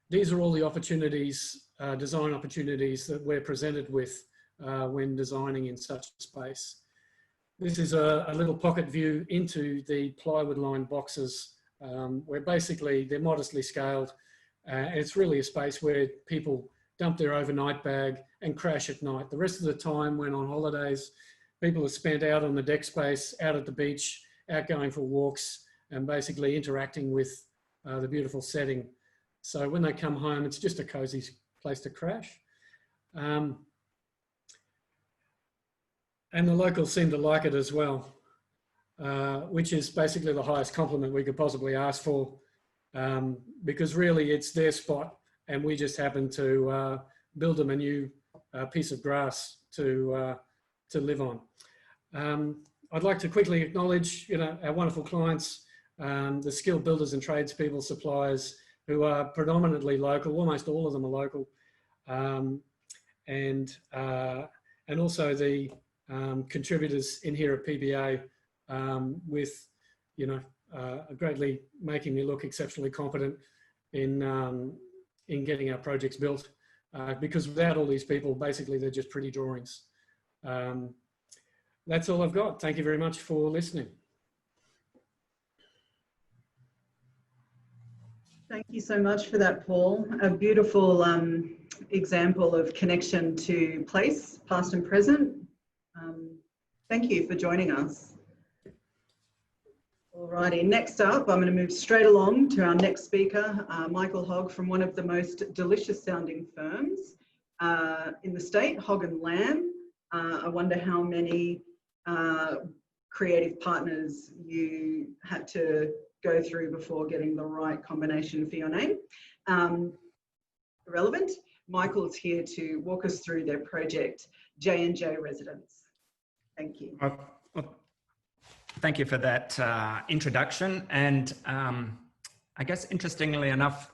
These are all the opportunities, design opportunities that we're presented with when designing in such a space. This is a little pocket view into the plywood lined boxes where basically they're modestly scaled. It's really a space where people dump their overnight bag and crash at night. The rest of the time when on holidays, people are spent out on the deck space, out at the beach, out going for walks, and basically interacting with the beautiful setting. So when they come home, it's just a cozy place to crash. And the locals seem to like it as well, which is basically the highest compliment we could possibly ask for, because really it's their spot and we just happen to build them a new piece of grass to live on. I'd like to quickly acknowledge, our wonderful clients, the skilled builders and tradespeople, suppliers who are predominantly local. Almost all of them are local, and also the contributors in here at PBA with, greatly making me look exceptionally competent in getting our projects built. Because without all these people, basically they're just pretty drawings. That's all I've got. Thank you very much for listening. Thank you so much for that, Paul. A beautiful example of connection to place, past and present. Thank you for joining us. Alrighty, next up, I'm going to move straight along to our next speaker, Michael Hogg, from one of the most delicious sounding firms in the state, Hogg & Lamb. I wonder how many creative partners you had to go through before getting the right combination for your name. Irrelevant. Michael is here to walk us through their project, J&J Residence. Thank you. Well, thank you for that introduction. And I guess interestingly enough,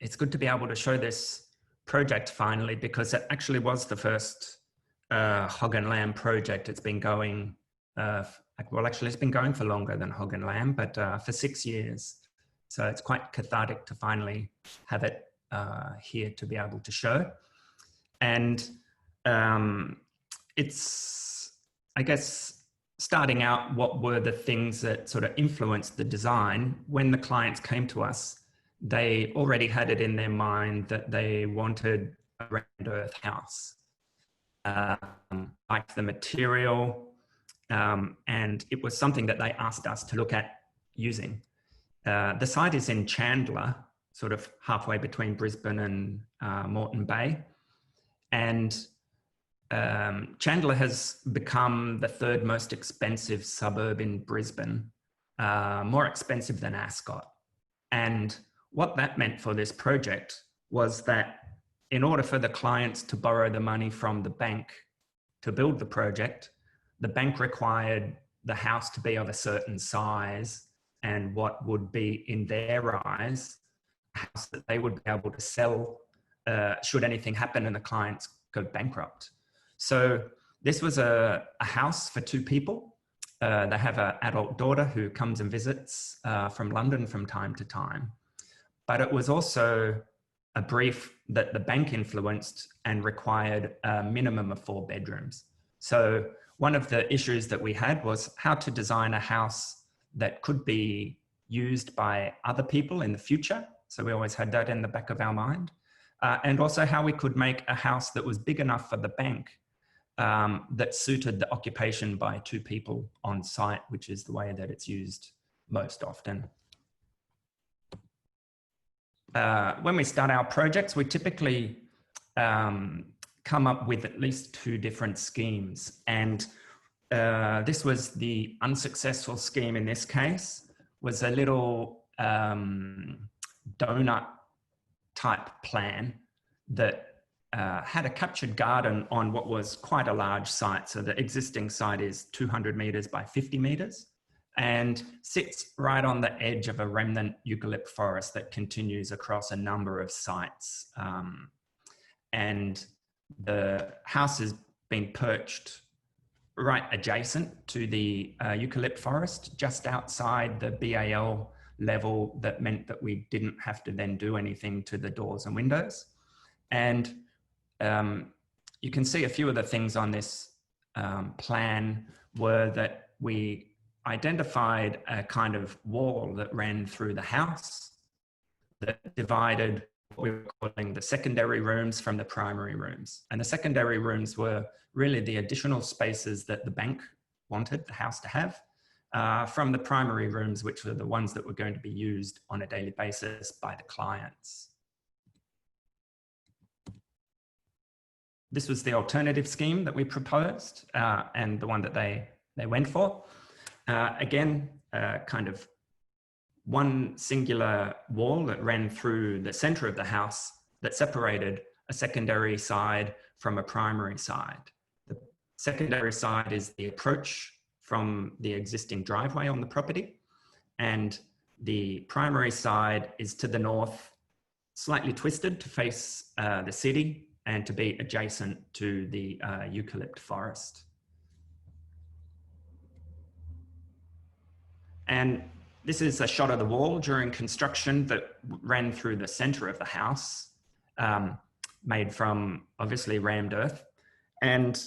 it's good to be able to show this project finally, because it actually was the first Hogg & Lamb project. It's been going, well, actually it's been going for longer than Hogg & Lamb, but for 6 years. So it's quite cathartic to finally have it here to be able to show. And it's, I guess, starting out, what were the things that sort of influenced the design? When the clients came to us, they already had it in their mind that they wanted a round earth house. Liked the material, and it was something that they asked us to look at using. The site is in Chandler, sort of halfway between Brisbane and Moreton Bay. And Chandler has become the third most expensive suburb in Brisbane, more expensive than Ascot. And what that meant for this project was that in order for the clients to borrow the money from the bank to build the project, the bank required the house to be of a certain size and what would be, in their eyes, a house that they would be able to sell should anything happen and the clients go bankrupt. So this was a house for two people. They have an adult daughter who comes and visits from London from time to time. But it was also a brief that the bank influenced and required a minimum of 4 bedrooms. So one of the issues that we had was how to design a house that could be used by other people in the future. So we always had that in the back of our mind. And also how we could make a house that was big enough for the bank that suited the occupation by 2 people on site, which is the way that it's used most often. When we start our projects, we typically come up with at least 2 different schemes. And this was the unsuccessful scheme in this case, was a little donut type plan that had a captured garden on what was quite a large site. So the existing site is 200 meters by 50 meters and sits right on the edge of a remnant eucalypt forest that continues across a number of sites. And the house has been perched right adjacent to the eucalypt forest, just outside the BAL level. That meant that we didn't have to then do anything to the doors and windows. And you can see a few of the things on this plan were that we identified a kind of wall that ran through the house that divided what we were calling the secondary rooms from the primary rooms. And the secondary rooms were really the additional spaces that the bank wanted the house to have from the primary rooms, which were the ones that were going to be used on a daily basis by the clients. This was the alternative scheme that we proposed and the one that they went for. Again, kind of one singular wall that ran through the center of the house that separated a secondary side from a primary side. The secondary side is the approach from the existing driveway on the property, and the primary side is to the north, slightly twisted to face the city and to be adjacent to the eucalypt forest. And this is a shot of the wall during construction that ran through the center of the house, made from obviously rammed earth. And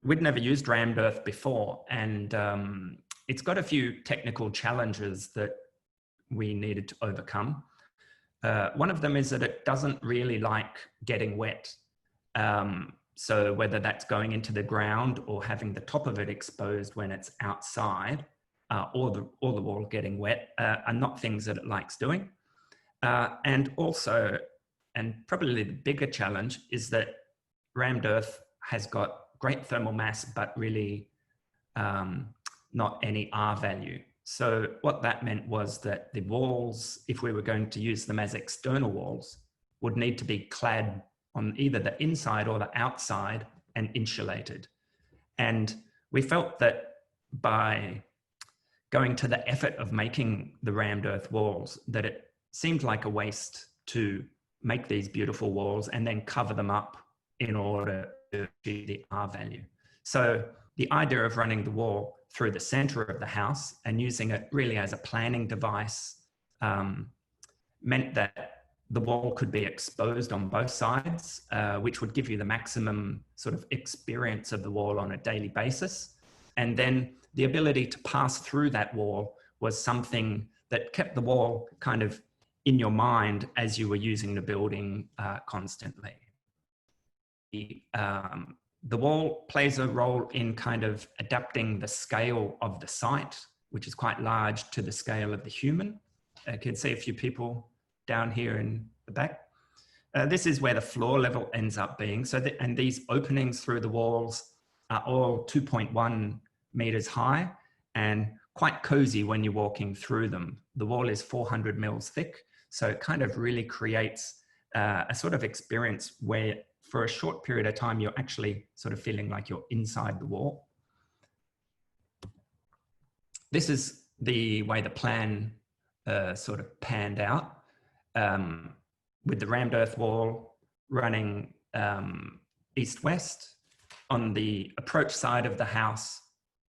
we'd never used rammed earth before. And it's got a few technical challenges that we needed to overcome. One of them is that it doesn't really like getting wet. So whether that's going into the ground or having the top of it exposed when it's outside, or the wall getting wet are not things that it likes doing. And also, and probably the bigger challenge, is that rammed earth has got great thermal mass, but really not any R value. So what that meant was that the walls, if we were going to use them as external walls, would need to be clad on either the inside or the outside and insulated. And we felt that by going to the effort of making the rammed earth walls, that it seemed like a waste to make these beautiful walls and then cover them up in order to achieve the R value. So the idea of running the wall through the center of the house and using it really as a planning device meant that the wall could be exposed on both sides, which would give you the maximum sort of experience of the wall on a daily basis. And then the ability to pass through that wall was something that kept the wall kind of in your mind as you were using the building constantly. The wall plays a role in kind of adapting the scale of the site, which is quite large, to the scale of the human. You can see a few people down here in the back. This is where the floor level ends up being. So, and these openings through the walls are all 2.1 meters high and quite cozy when you're walking through them. The wall is 400 mils thick. So it kind of really creates a sort of experience where for a short period of time, you're actually sort of feeling like you're inside the wall. This is the way the plan sort of panned out, with the rammed earth wall running east-west. On the approach side of the house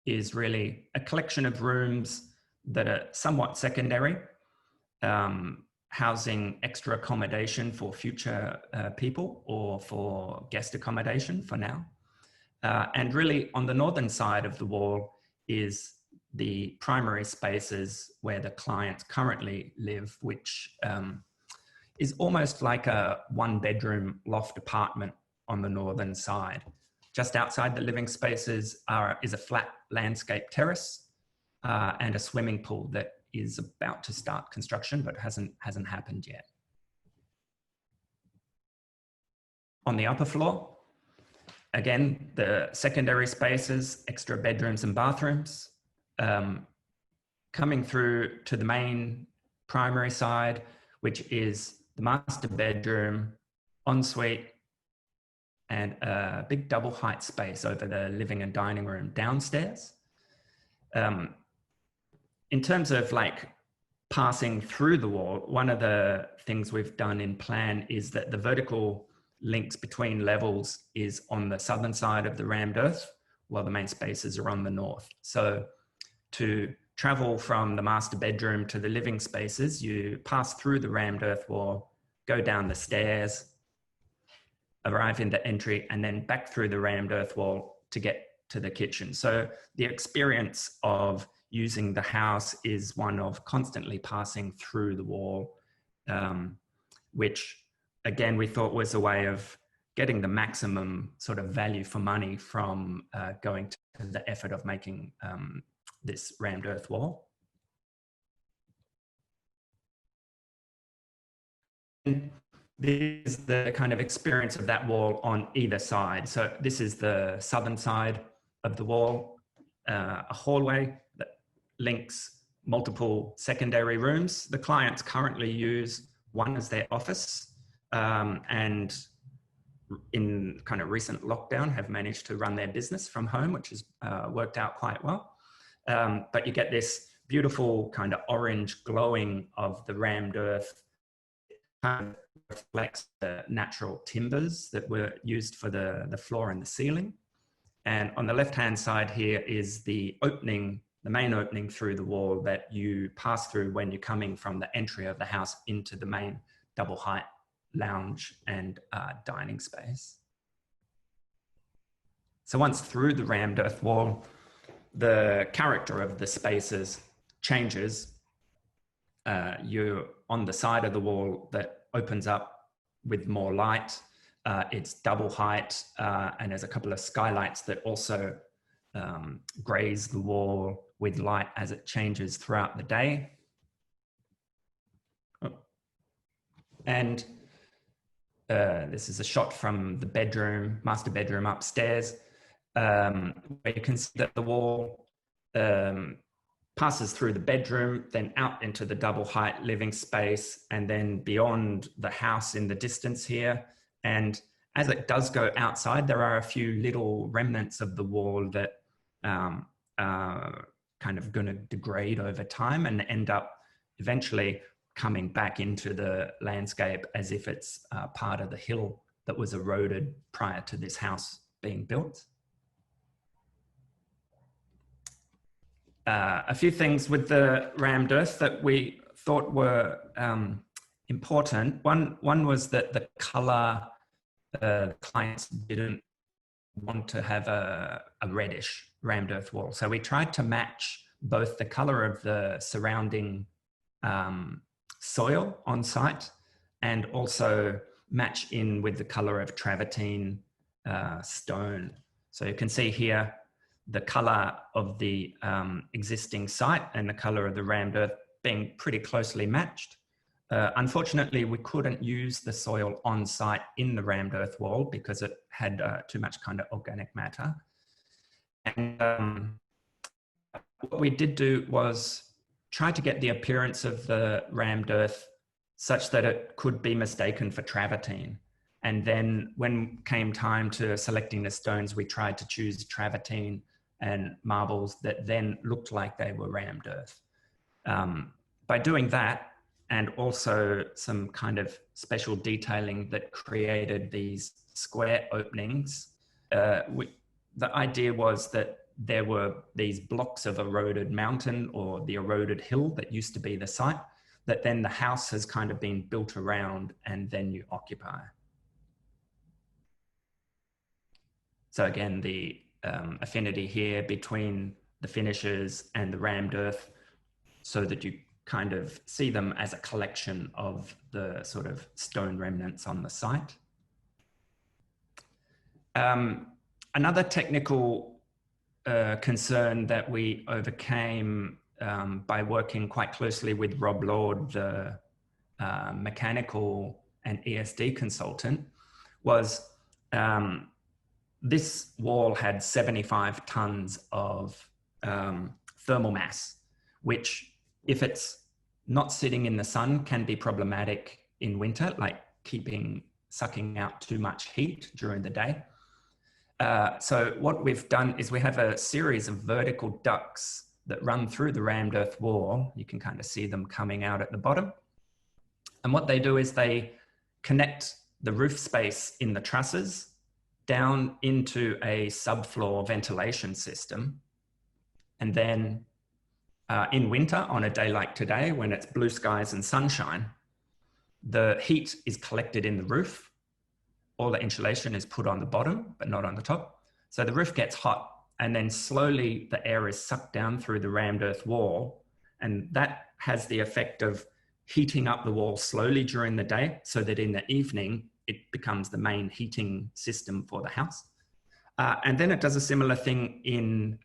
is really a collection of rooms that are somewhat secondary, housing extra accommodation for future people or for guest accommodation for now. And really on the northern side of the wall is the primary spaces where the clients currently live, which is almost like a 1-bedroom loft apartment on the northern side. Just outside the living spaces is a flat landscape terrace and a swimming pool that is about to start construction, but hasn't happened yet. On the upper floor, again, the secondary spaces, extra bedrooms and bathrooms. Coming through to the main primary side, which is the master bedroom, ensuite, and a big double height space over the living and dining room downstairs. In terms of like passing through the wall, one of the things we've done in plan is that the vertical links between levels is on the southern side of the rammed earth, while the main spaces are on the north. So to travel from the master bedroom to the living spaces, you pass through the rammed earth wall, go down the stairs, arrive in the entry, and then back through the rammed earth wall to get to the kitchen. So the experience of using the house is one of constantly passing through the wall, which again, we thought was a way of getting the maximum sort of value for money from going to the effort of making this rammed earth wall. And this is the kind of experience of that wall on either side. So this is the southern side of the wall, a hallway that links multiple secondary rooms. The clients currently use one as their office, and in kind of recent lockdown have managed to run their business from home, which has worked out quite well. But you get this beautiful kind of orange glowing of the rammed earth, kind of reflects the natural timbers that were used for the floor and the ceiling. And on the left-hand side here is the opening, the main opening through the wall that you pass through when you're coming from the entry of the house into the main double height lounge and dining space. So once through the rammed earth wall, the character of the spaces changes. You're on the side of the wall that opens up with more light. It's double height, and there's a couple of skylights that also graze the wall with light as it changes throughout the day. And this is a shot from the bedroom, master bedroom upstairs, where you can see that the wall passes through the bedroom, then out into the double height living space, and then beyond the house in the distance here. And as it does go outside, there are a few little remnants of the wall that are kind of going to degrade over time and end up eventually coming back into the landscape as if it's part of the hill that was eroded prior to this house being built. A few things with the rammed earth that we thought were important. One was that the color, clients didn't want to have a reddish rammed earth wall. So we tried to match both the color of the surrounding soil on site and also match in with the color of travertine stone. So you can see here the color of the existing site and the color of the rammed earth being pretty closely matched. Unfortunately, we couldn't use the soil on site in the rammed earth wall because it had too much kind of organic matter. And what we did do was try to get the appearance of the rammed earth such that it could be mistaken for travertine. And then when came time to selecting the stones, we tried to choose travertine and marbles that then looked like they were rammed earth. By doing that, and also some kind of special detailing that created these square openings, the idea was that there were these blocks of eroded mountain or the eroded hill that used to be the site that then the house has kind of been built around and then you occupy. So again, the affinity here between the finishes and the rammed earth, so that you kind of see them as a collection of the sort of stone remnants on the site. Another technical concern that we overcame by working quite closely with Rob Lord, the mechanical and ESD consultant, was this wall had 75 tons of thermal mass, which, if it's not sitting in the sun, can be problematic in winter, like sucking out too much heat during the day. So what we've done is we have a series of vertical ducts that run through the rammed earth wall. You can kind of see them coming out at the bottom. And what they do is they connect the roof space in the trusses down into a subfloor ventilation system. And then in winter, on a day like today, when it's blue skies and sunshine, the heat is collected in the roof. All the insulation is put on the bottom, but not on the top. So the roof gets hot, and then slowly the air is sucked down through the rammed earth wall. And that has the effect of heating up the wall slowly during the day, so that in the evening, it becomes the main heating system for the house. And then it does a similar thing in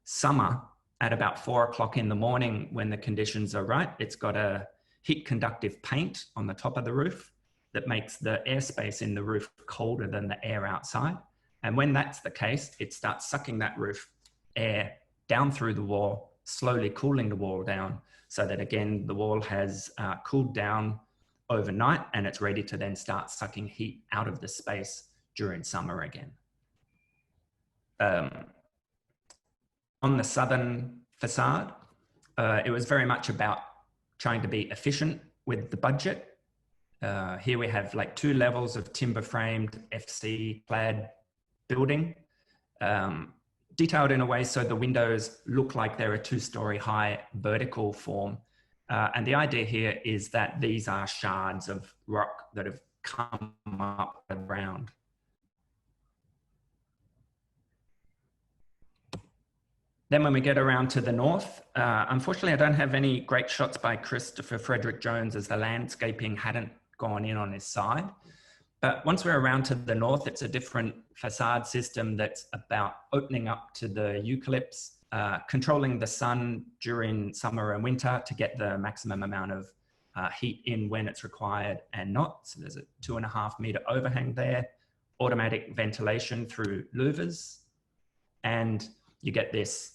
summer at about 4 o'clock in the morning when the conditions are right. It's got a heat conductive paint on the top of the roof that makes the airspace in the roof colder than the air outside. And when that's the case, it starts sucking that roof air down through the wall, slowly cooling the wall down, so that again, the wall has cooled down overnight and it's ready to then start sucking heat out of the space during summer again. On the southern facade, it was very much about trying to be efficient with the budget. Here we have like 2 levels of timber framed FC clad building, detailed in a way so the windows look like they're a 2-story high vertical form. And the idea here is that these are shards of rock that have come up around. Then when we get around to the north, unfortunately, I don't have any great shots by Christopher Frederick Jones, as the landscaping hadn't gone in on his side. But once we're around to the north, it's a different facade system that's about opening up to the eucalypts, controlling the sun during summer and winter to get the maximum amount of heat in when it's required and not. So there's a 2.5 meter overhang there, automatic ventilation through louvers, and you get this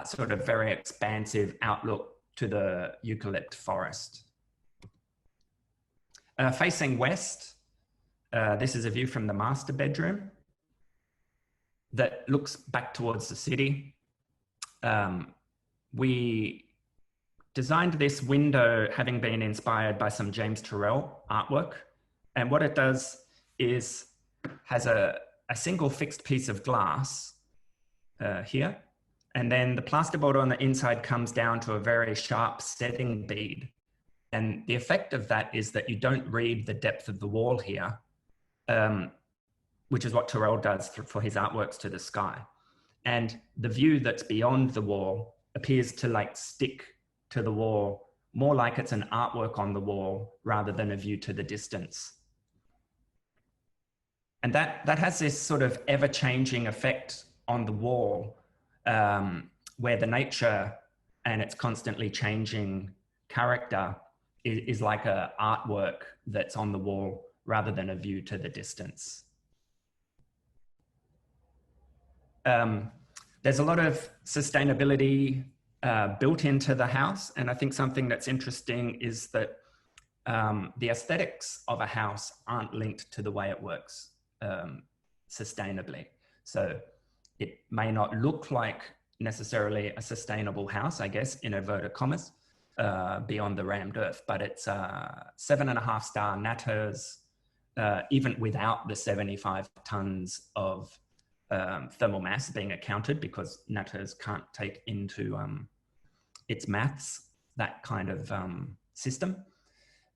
sort of very expansive outlook to the eucalypt forest. Facing west, this is a view from the master bedroom that looks back towards the city. We designed this window having been inspired by some James Turrell artwork. And what it does is has a single fixed piece of glass here. And then the plasterboard on the inside comes down to a very sharp setting bead. And the effect of that is that you don't read the depth of the wall here, which is what Turrell does for his artworks to the sky. And the view that's beyond the wall appears to like stick to the wall, more like it's an artwork on the wall rather than a view to the distance. And that has this sort of ever-changing effect on the wall, where the nature and its constantly changing character is like an artwork that's on the wall rather than a view to the distance. There's a lot of sustainability built into the house. And I think something that's interesting is that the aesthetics of a house aren't linked to the way it works sustainably. So it may not look like necessarily a sustainable house, I guess, in inverted commas, beyond the rammed earth, but it's 7.5-star NatHERS, even without the 75 tons of thermal mass being accounted, because NatHERS can't take into its maths that kind of system.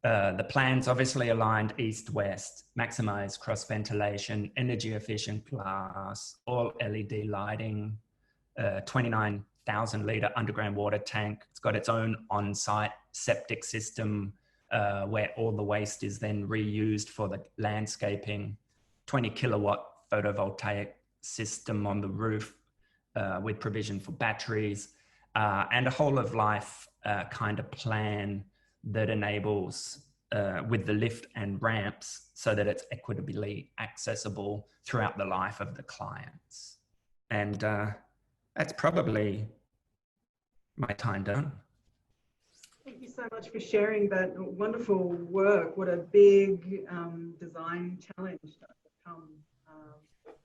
The plans obviously aligned east-west, maximize cross-ventilation, energy-efficient glass, all LED lighting, 29,000 litre underground water tank. It's got its own on-site septic system where all the waste is then reused for the landscaping, 20 kilowatt photovoltaic system on the roof with provision for batteries, and a whole of life kind of plan that enables with the lift and ramps so that it's equitably accessible throughout the life of the clients. And that's probably my time done. Thank you so much for sharing that wonderful work. What a big design challenge to overcome,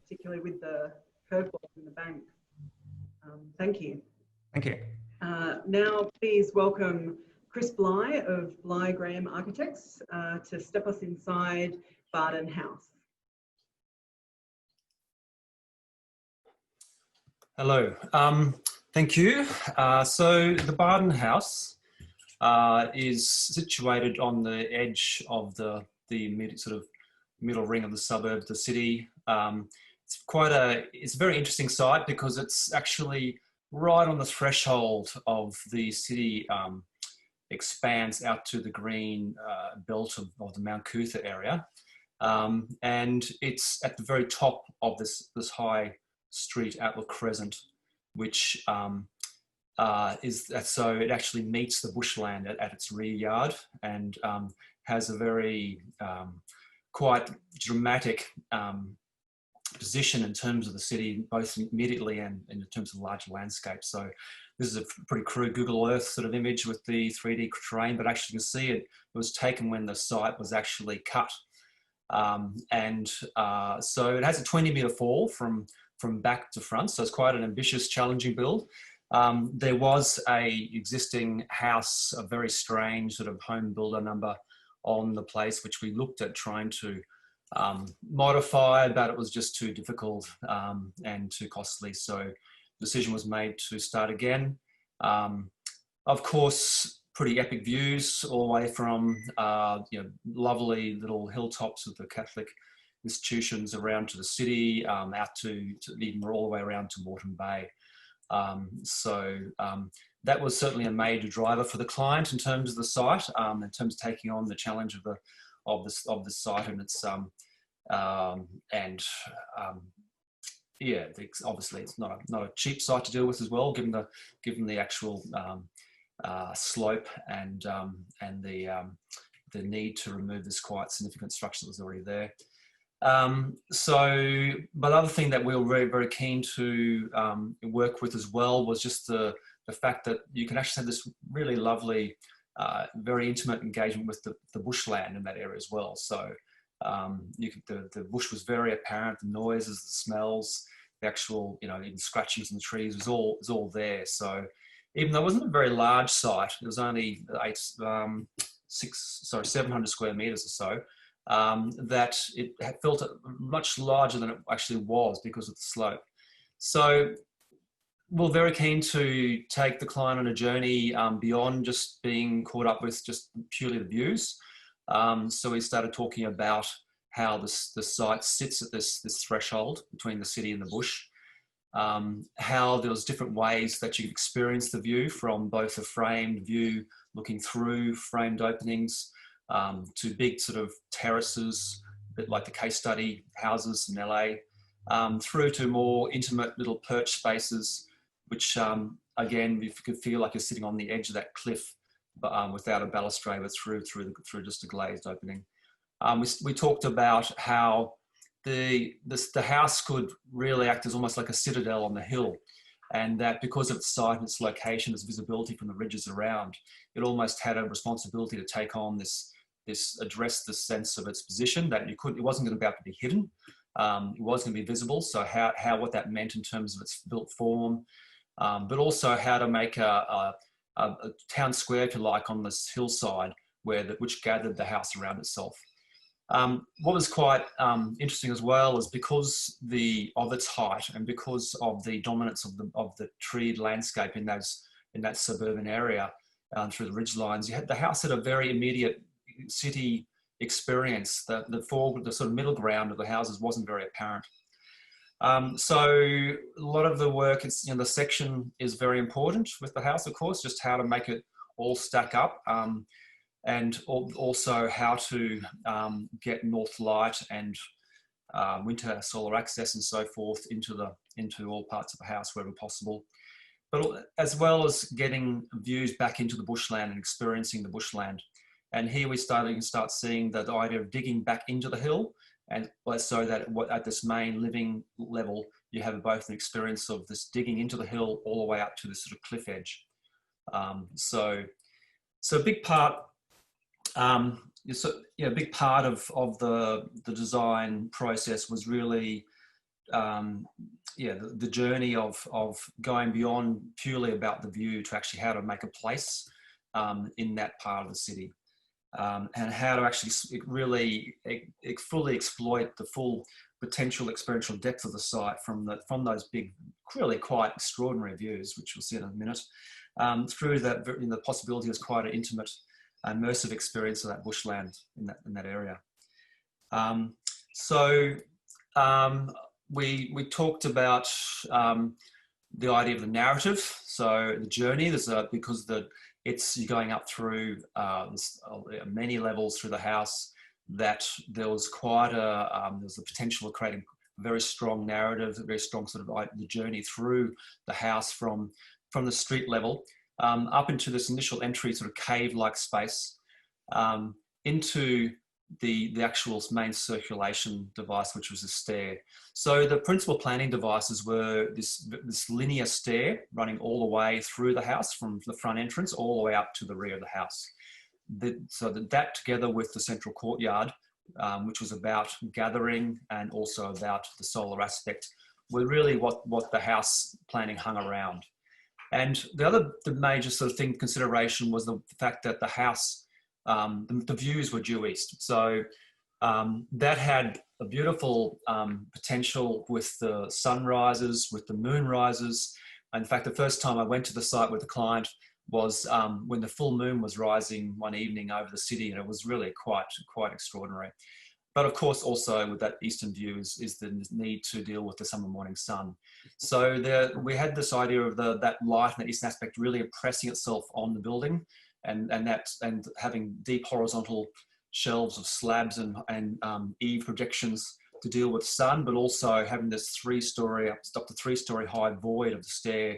particularly with the curveballs in the bank. Thank you. Thank you. Now, please welcome Chris Bly of Bly Graham Architects to step us inside Barden House. Hello, thank you. So the Barden House is situated on the edge of the middle ring of the suburb of the city. It's a very interesting site because it's actually right on the threshold of the city expanse out to the green belt of the Mount Cootha area. And it's at the very top of this high street outlook crescent, which so it actually meets the bushland at its rear yard and has a very quite dramatic position in terms of the city, both immediately and in terms of large landscape. So this is a pretty crude Google Earth sort of image with the 3D terrain, but actually you can see it was taken when the site was actually cut. So it has a 20-metre fall from back to front, so it's quite an ambitious, challenging build. There was a existing house, a very strange sort of home builder number on the place, which we looked at trying to modify, but it was just too difficult and too costly. So the decision was made to start again. Of course, pretty epic views all the way from lovely little hilltops of the Catholic institutions around to the city, out to even all the way around to Moreton Bay. That was certainly a major driver for the client in terms of the site, in terms of taking on the challenge of the site and its obviously it's not a cheap site to deal with as well, given the actual slope and the need to remove this quite significant structure that was already there. But other thing that we were very, very keen to work with as well was just the fact that you can actually have this really lovely, very intimate engagement with the bushland in that area as well. So the bush was very apparent, the noises, the smells, the actual, even scratchings in the trees was all there. So even though it wasn't a very large site, it was only 700 square meters or so, that it had felt much larger than it actually was because of the slope. So we're very keen to take the client on a journey beyond just being caught up with just purely the views. So we started talking about how the site sits at this threshold between the city and the bush, how there was different ways that you could experience the view, from both a framed view looking through framed openings, to big sort of terraces, a bit like the case study houses in LA, through to more intimate little perch spaces, which again, you could feel like you're sitting on the edge of that cliff, but without a balustrade, but through just a glazed opening. We talked about how the house could really act as almost like a citadel on the hill, and that because of its site and its location, its visibility from the ridges around, it almost had a responsibility to take on address the sense of its position, that it wasn't about to be hidden, it was going to be visible. So what that meant in terms of its built form, but also how to make a town square, if you like, on this hillside which gathered the house around itself. What was quite interesting as well is because of its height and because of the dominance of the treed landscape in that suburban area, through the ridge lines. The house had a very immediate city experience. The sort of middle ground of the houses wasn't very apparent. So a lot of the work, the section is very important with the house, of course, just how to make it all stack up, and also how to get north light and winter solar access and so forth into all parts of the house wherever possible. But as well as getting views back into the bushland and experiencing the bushland. And here we start seeing the idea of digging back into the hill, and so that at this main living level, you have both an experience of this digging into the hill all the way up to this sort of cliff edge. So a big part, a big part of the design process was really, the journey of going beyond purely about the view to actually how to make a place in that part of the city. And how to actually really fully exploit the full potential experiential depth of the site from those big, really quite extraordinary views, which we'll see in a minute, through the possibility of quite an intimate, immersive experience of that bushland in that area. We talked about the idea of the narrative, so the journey. Because you're going up through many levels through the house, that there was there's the potential of creating a very strong narrative, a very strong sort of the journey through the house from the street level up into this initial entry sort of cave-like space into the actual main circulation device, which was a stair. So the principal planning devices were this linear stair running all the way through the house from the front entrance all the way up to the rear of the house. That together with the central courtyard, which was about gathering and also about the solar aspect, were really what the house planning hung around. And the major sort of consideration was the fact that the house, the views were due east. So that had a beautiful potential with the sunrises, with the moonrises. In fact, the first time I went to the site with the client was when the full moon was rising one evening over the city, and it was really quite extraordinary. But of course, also with that eastern view is the need to deal with the summer morning sun. So we had this idea of that light and that eastern aspect really impressing itself on the building, and having deep horizontal shelves of slabs and eave projections to deal with sun, but also having this up to three-story high void of the stair,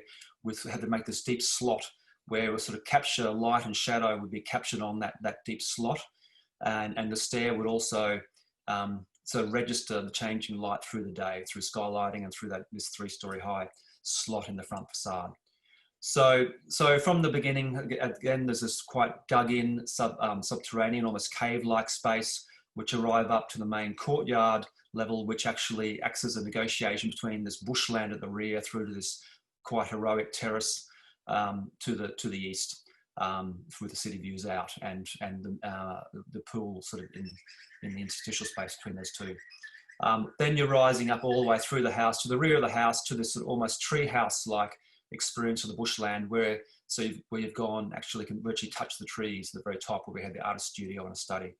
had to make this deep slot where it would sort of capture light and shadow would be captured on that deep slot, and the stair would also sort of register the changing light through the day, through skylighting and through this three-story high slot in the front facade. So from the beginning, again, there's this quite dug-in subterranean, almost cave-like space, which arrive up to the main courtyard level, which actually acts as a negotiation between this bushland at the rear through to this quite heroic terrace to the east, with the city views out, and the pool sort of in the interstitial space between those two. Then you're rising up all the way through the house to the rear of the house to this sort of almost tree house-like experience of the bushland, where you've gone, actually can virtually touch the trees at the very top, where we had the artist studio and a study.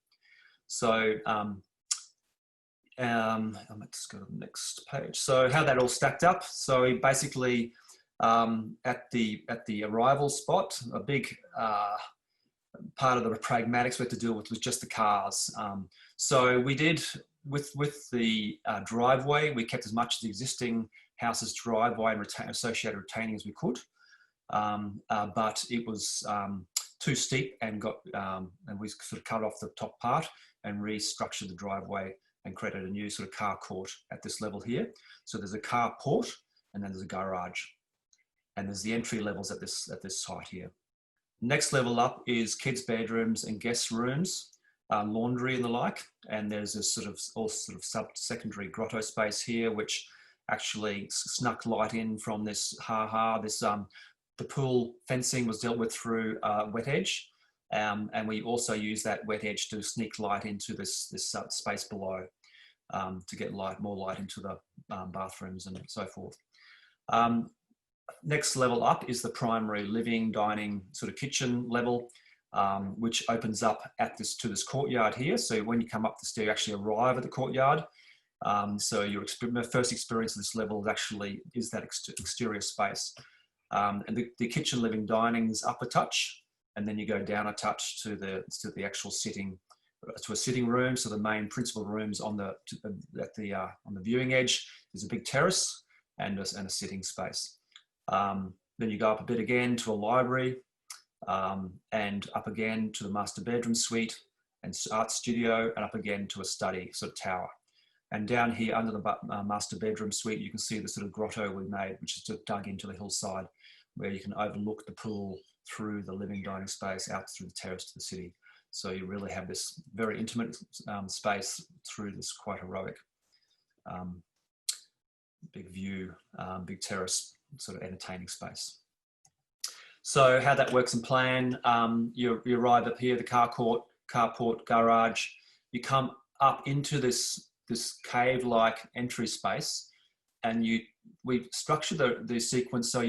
So let's go to the next page. So how that all stacked up. So basically at the arrival spot, a big part of the pragmatics we had to deal with was just the cars. So we did with the driveway, we kept as much of the existing house's driveway and associated retaining as we could, but it was too steep and we sort of cut off the top part and restructured the driveway and created a new sort of car court at this level here. So there's a car port, and then there's a garage, and there's the entry levels at this site here. Next level up is kids' bedrooms and guest rooms, laundry and the like, and there's this sort of sub-secondary grotto space here, which actually snuck light in from this the pool fencing was dealt with through wet edge, and we also use that wet edge to sneak light into this space below, to get more light into the bathrooms and so forth. next level up is the primary living, dining, sort of kitchen level, which opens up at to this courtyard here. So when you come up the stair, you actually arrive at the courtyard. So your first experience of this level is that exterior space. And the kitchen, living, dining is up a touch, and then you go down a touch to the actual sitting, to a sitting room. So the main principal rooms on the viewing edge is a big terrace and a sitting space. Then you go up a bit again to a library, and up again to the master bedroom suite and art studio, and up again to a study sort of tower. And down here under the master bedroom suite, you can see the sort of grotto we made, which is just dug into the hillside, where you can overlook the pool through the living dining space out through the terrace to the city. So you really have this very intimate space through this quite heroic big view, big terrace sort of entertaining space. So how that works in plan, you arrive up here, the carport, garage. You come up into this cave-like entry space, and we structure the sequence so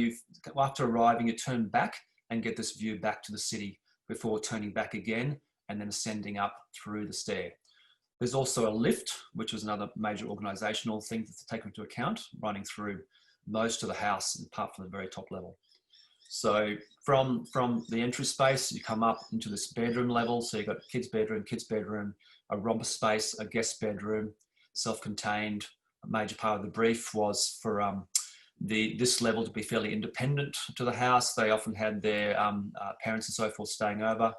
after arriving, you turn back and get this view back to the city before turning back again and then ascending up through the stair. There's also a lift, which was another major organisational thing to take into account, running through most of the house apart from the very top level. So from the entry space, you come up into this bedroom level. So you've got kids' bedroom, a romper space, a guest bedroom, self-contained. A major part of the brief was for this level to be fairly independent to the house. They often had their parents and so forth staying over.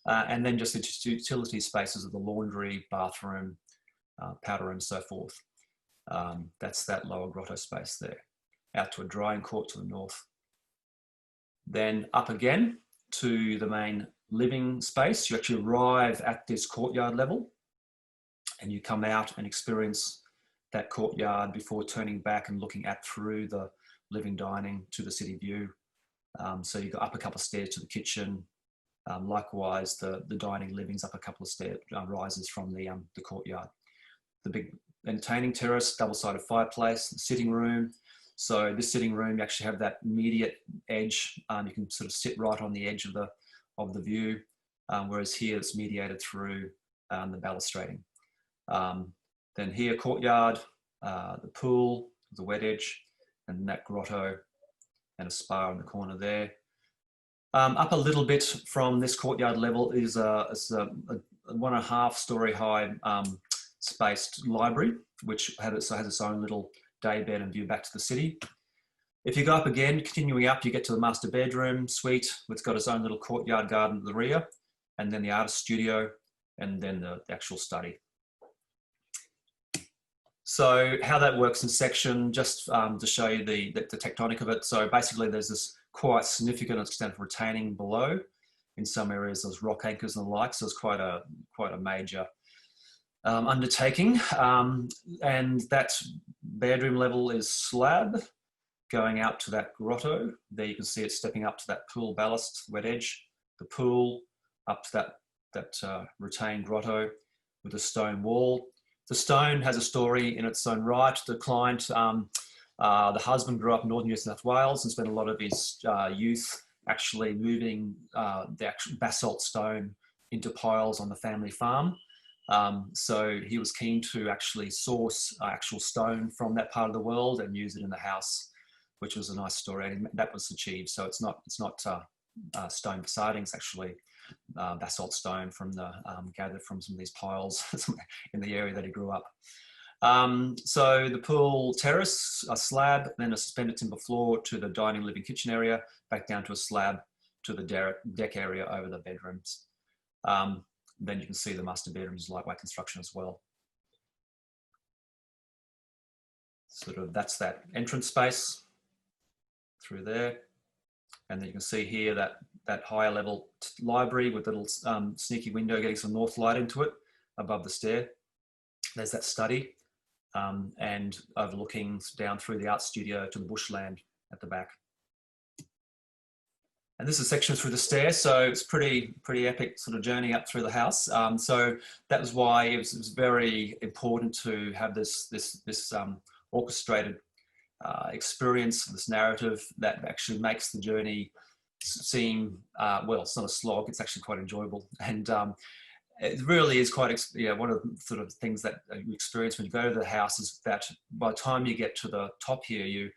And then just the utility spaces of the laundry, bathroom, powder room, so forth. That's that lower grotto space there. Out to a drying court to the north. Then up again to the main living space. You actually arrive at this courtyard level, and you come out and experience that courtyard before turning back and looking through the living dining to the city view. So you go up a couple of stairs to the kitchen. Likewise, the dining living's up a couple of stairs, rises from the courtyard. The big entertaining terrace, double-sided fireplace, the sitting room. So this sitting room, you actually have that immediate edge. You can sort of sit right on the edge of the view, whereas here it's mediated through the balustrading. Then here, courtyard, the pool, the wet edge, and that grotto, and a spa in the corner there. Up a little bit from this courtyard level is a 1.5 story high spaced library, which has its own little day bed and view back to the city. If you go up again, continuing up, you get to the master bedroom suite, which has got its own little courtyard garden to the rear, and then the artist studio, and then the actual study. So how that works in section, just to show you the tectonic of it. So basically there's this quite significant extent of retaining below. In some areas there's rock anchors and the like, so it's quite a major undertaking. And that bedroom level is slab going out to that grotto. There you can see it stepping up to that pool ballast, wet edge, the pool, up to that retained grotto with a stone wall. The stone has a story in its own right. The client, the husband grew up in northern New South Wales and spent a lot of his youth actually moving the actual basalt stone into piles on the family farm. So he was keen to actually source actual stone from that part of the world and use it in the house, which was a nice story, and that was achieved. So it's not stone facading, it's actually basalt stone from gathered from some of these piles in the area that he grew up. So the pool terrace, a slab, then a suspended timber floor to the dining, living, kitchen area, back down to a slab to the deck area over the bedrooms. Then you can see the master bedrooms, lightweight construction as well. Sort of that's that entrance space through there. And then you can see here that higher level library with a little sneaky window getting some north light into it above the stair. There's that study and overlooking down through the art studio to the bushland at the back. And this is a section through the stair, so it's pretty epic sort of journey up through the house. So that was why it was very important to have this orchestrated experience, this narrative that actually makes the journey seem, well, it's not a slog, it's actually quite enjoyable. And it really is quite, one of the sort of things that you experience when you go to the house is that by the time you get to the top here, you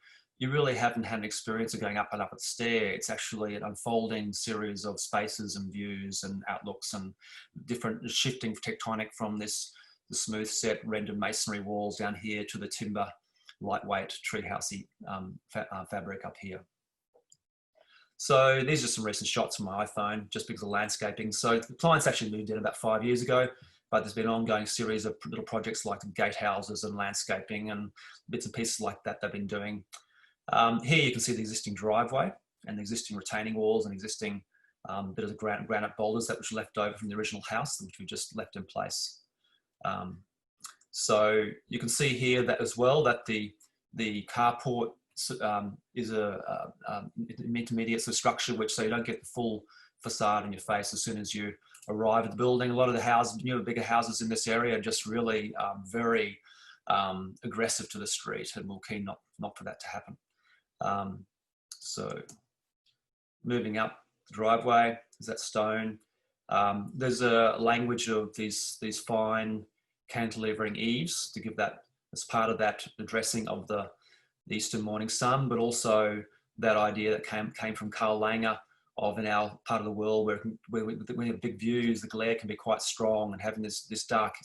really haven't had an experience of going up and up a stair. It's actually an unfolding series of spaces and views and outlooks and different shifting tectonic from the smooth set rendered masonry walls down here to the timber, lightweight treehousey fabric up here. So these are some recent shots from my iPhone, just because of landscaping. So the clients actually moved in about 5 years ago, but there's been an ongoing series of little projects like gatehouses and landscaping and bits and pieces like that they've been doing. Here you can see the existing driveway and the existing retaining walls and existing bit of the granite boulders that was left over from the original house, which we just left in place. So you can see here that as well, that the carport is an intermediate structure, which so you don't get the full facade in your face as soon as you arrive at the building. A lot of the houses, newer, bigger houses in this area are just really very aggressive to the street, and we're keen not for that to happen. So moving up the driveway is that stone. There's a language of these fine cantilevering eaves to give that as part of that addressing of the eastern morning sun, but also that idea that came from Carl Langer of in our part of the world where we have big views, the glare can be quite strong, and having this dark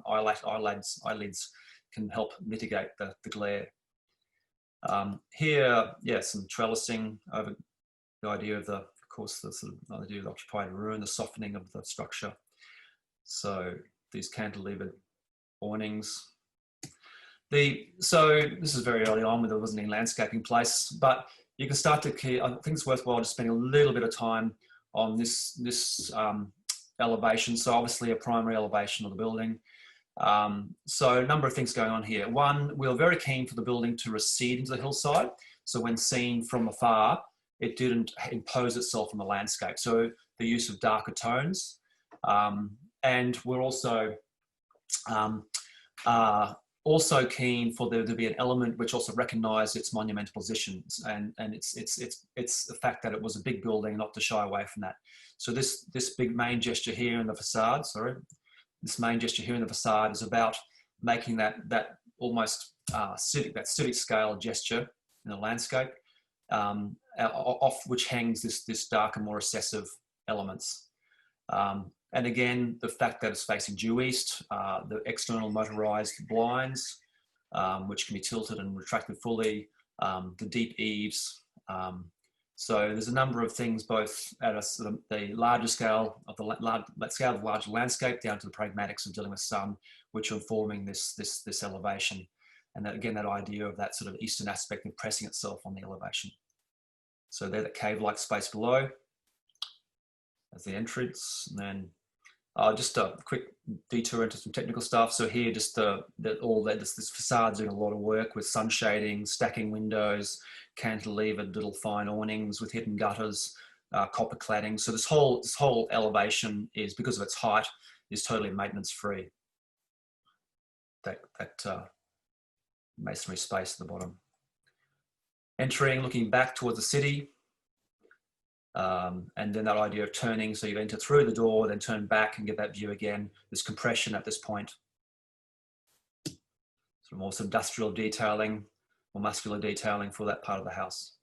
eyelids can help mitigate the glare. Here, yeah, some trellising over the idea of of course, the sort of idea of the occupied ruin, the softening of the structure. So these cantilevered awnings. So this is very early on when there wasn't any landscaping place, but you can start to, I think it's worthwhile just spending a little bit of time on this elevation. So obviously a primary elevation of the building. So a number of things going on here. One, we were very keen for the building to recede into the hillside. So when seen from afar, it didn't impose itself on the landscape. So the use of darker tones. And we're also keen for there to be an element which also recognised its monumental positions, and it's the fact that it was a big building, not to shy away from that. So this big main gesture here in the facade, this main gesture here in the facade is about making that almost civic scale gesture in the landscape, off which hangs this darker, more recessive elements. And again, the fact that it's facing due east, the external motorised blinds, which can be tilted and retracted fully, the deep eaves. So there's a number of things, both at the larger scale of the larger landscape down to the pragmatics of dealing with sun, which are informing this elevation. And that, again, that idea of that sort of eastern aspect impressing itself on the elevation. So there's that cave-like space below as the entrance, and then just a quick detour into some technical stuff. So here, just this facade doing a lot of work with sun shading, stacking windows, cantilevered little fine awnings with hidden gutters, copper cladding. So this whole elevation is, because of its height, is totally maintenance free. That masonry space at the bottom. Entering, looking back towards the city. And then that idea of turning, so you enter through the door, then turn back and get that view again. There's compression at this point. Sort of more industrial detailing, more muscular detailing for that part of the house.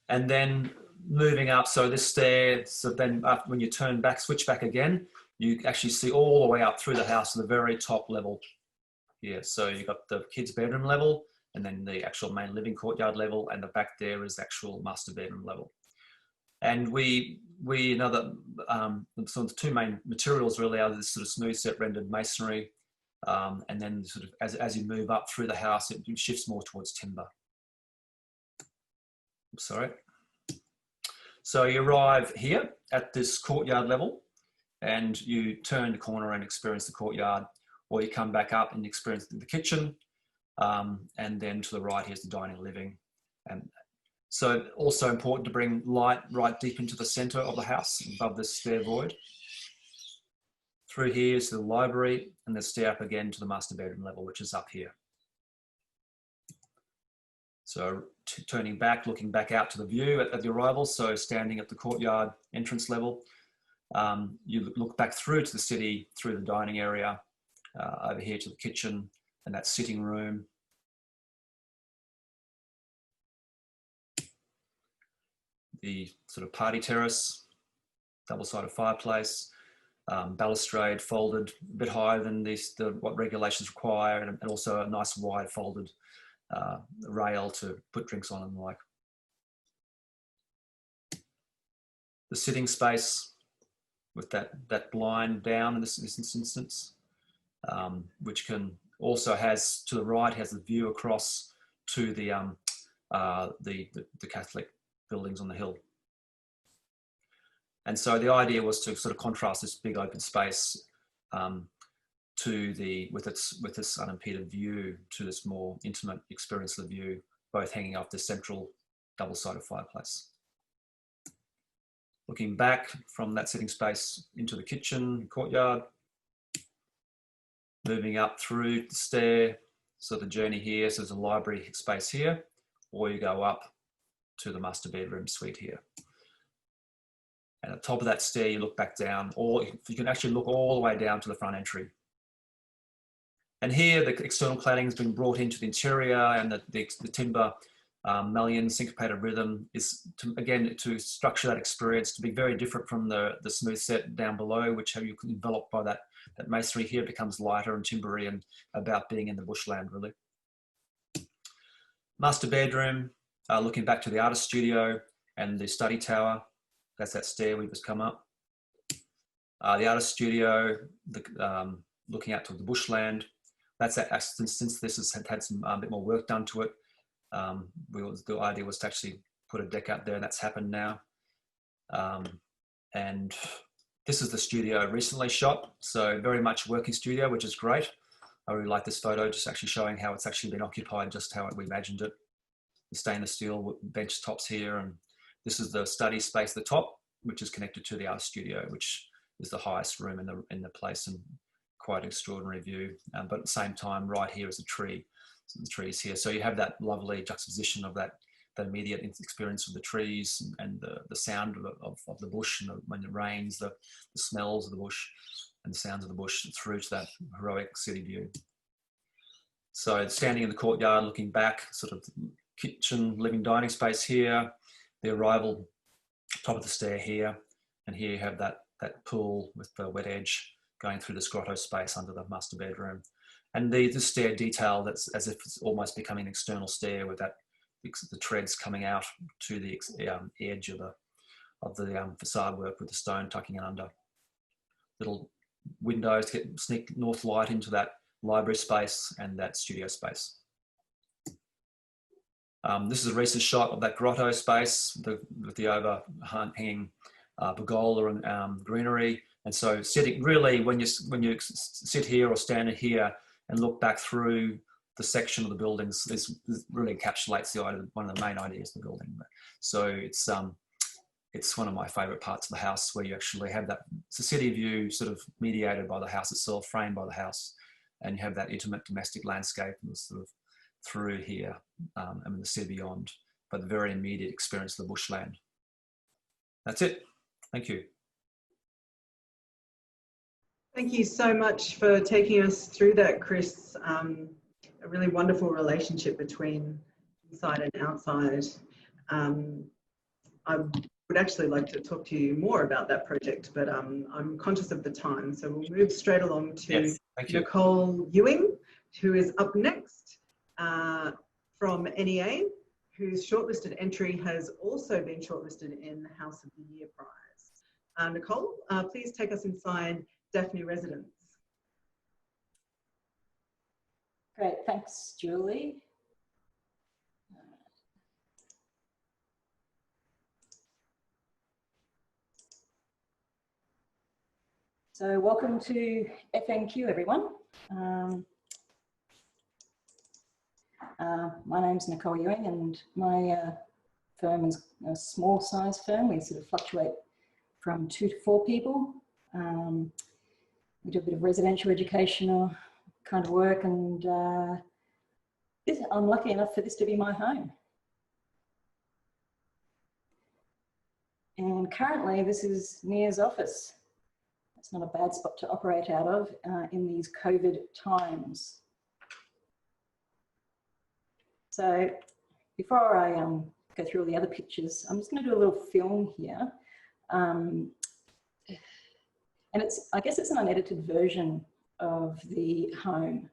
And then moving up, so this stair, so then when you turn back, switch back again, you actually see all the way up through the house to the very top level here. So you've got the kids' bedroom level, and then the actual main living courtyard level, and the back there is the actual master bedroom level. And we know that so the two main materials really are this sort of smooth set rendered masonry, and then sort of as you move up through the house, it shifts more towards timber. Sorry. So you arrive here at this courtyard level, and you turn the corner and experience the courtyard, or you come back up and experience the kitchen. And then to the right, here's the dining and living. And so also important to bring light right deep into the center of the house above this stair void. Through here is the library, and the stair up again to the master bedroom level, which is up here. So turning back, looking back out to the view at the arrival, so standing at the courtyard entrance level, you look back through to the city, through the dining area, over here to the kitchen and that sitting room. The sort of party terrace, double-sided fireplace, balustrade folded a bit higher than what regulations require, and also a nice wide folded rail to put drinks on and the like. The sitting space with that blind down in this instance, which can also has to the right has the view across to the Catholic buildings on the hill. And so the idea was to sort of contrast this big open space with its unimpeded view to this more intimate experience of the view, both hanging off the central double-sided fireplace. Looking back from that sitting space into the kitchen, courtyard, moving up through the stair, so the journey here, so there's a library space here, or you go up to the master bedroom suite here. And at the top of that stair, you look back down, or you can actually look all the way down to the front entry. And here, the external cladding has been brought into the interior, and the timber mullion syncopated rhythm is, again, to structure that experience to be very different from the smooth set down below, which you can envelop by that masonry here becomes lighter and timbery and about being in the bushland, really. Master bedroom, looking back to the artist studio and the study tower. That's that stair we've just come up. The artist studio, looking out to the bushland. That's since this has had some bit more work done to it. The idea was to actually put a deck out there, and that's happened now. And this is the studio recently shot, so very much working studio, which is great. I really like this photo, just actually showing how it's actually been occupied, just how we imagined it. The stainless steel bench tops here, and this is the study space at the top, which is connected to the art studio, which is the highest room in the place and quite extraordinary view. But at the same time, right here is a tree. So the trees here. So you have that lovely juxtaposition of that immediate experience of the trees and the sound of the bush, and when it rains, the smells of the bush and the sounds of the bush through to that heroic city view. So standing in the courtyard, looking back, sort of kitchen, living, dining space here, the arrival, top of the stair here, and here you have that pool with the wet edge going through this grotto space under the master bedroom. And the stair detail that's as if it's almost becoming an external stair with the treads coming out to the edge of the facade work with the stone tucking it under. Little windows to sneak north light into that library space and that studio space. This is a recent shot of that grotto space with the overhanging pergola and greenery. And so sitting really, when you sit here or stand here and look back through the section of the buildings, this really encapsulates one of the main ideas of the building. So it's one of my favourite parts of the house, where you actually have it's a city view sort of mediated by the house itself, framed by the house, and you have that intimate domestic landscape and sort of through here and the city beyond, but the very immediate experience of the bushland. That's it. Thank you. Thank you so much for taking us through that, Chris. A really wonderful relationship between inside and outside. I would actually like to talk to you more about that project, but I'm conscious of the time. So we'll move straight along to Nicole Ewing, who is up next from NEA, whose shortlisted entry has also been shortlisted in the House of the Year Prize. Nicole, please take us inside Daphne Residence. Great, thanks, Julie. So welcome to FNQ, everyone. My name's Nicole Ewing, and my firm is a small size firm. We sort of fluctuate from 2 to 4 people. We do a bit of residential educational kind of work, and I'm lucky enough for this to be my home. And currently this is Nia's office. It's not a bad spot to operate out of in these COVID times. So before I go through all the other pictures, I'm just going to do a little film here. And I guess it's an unedited version of the home,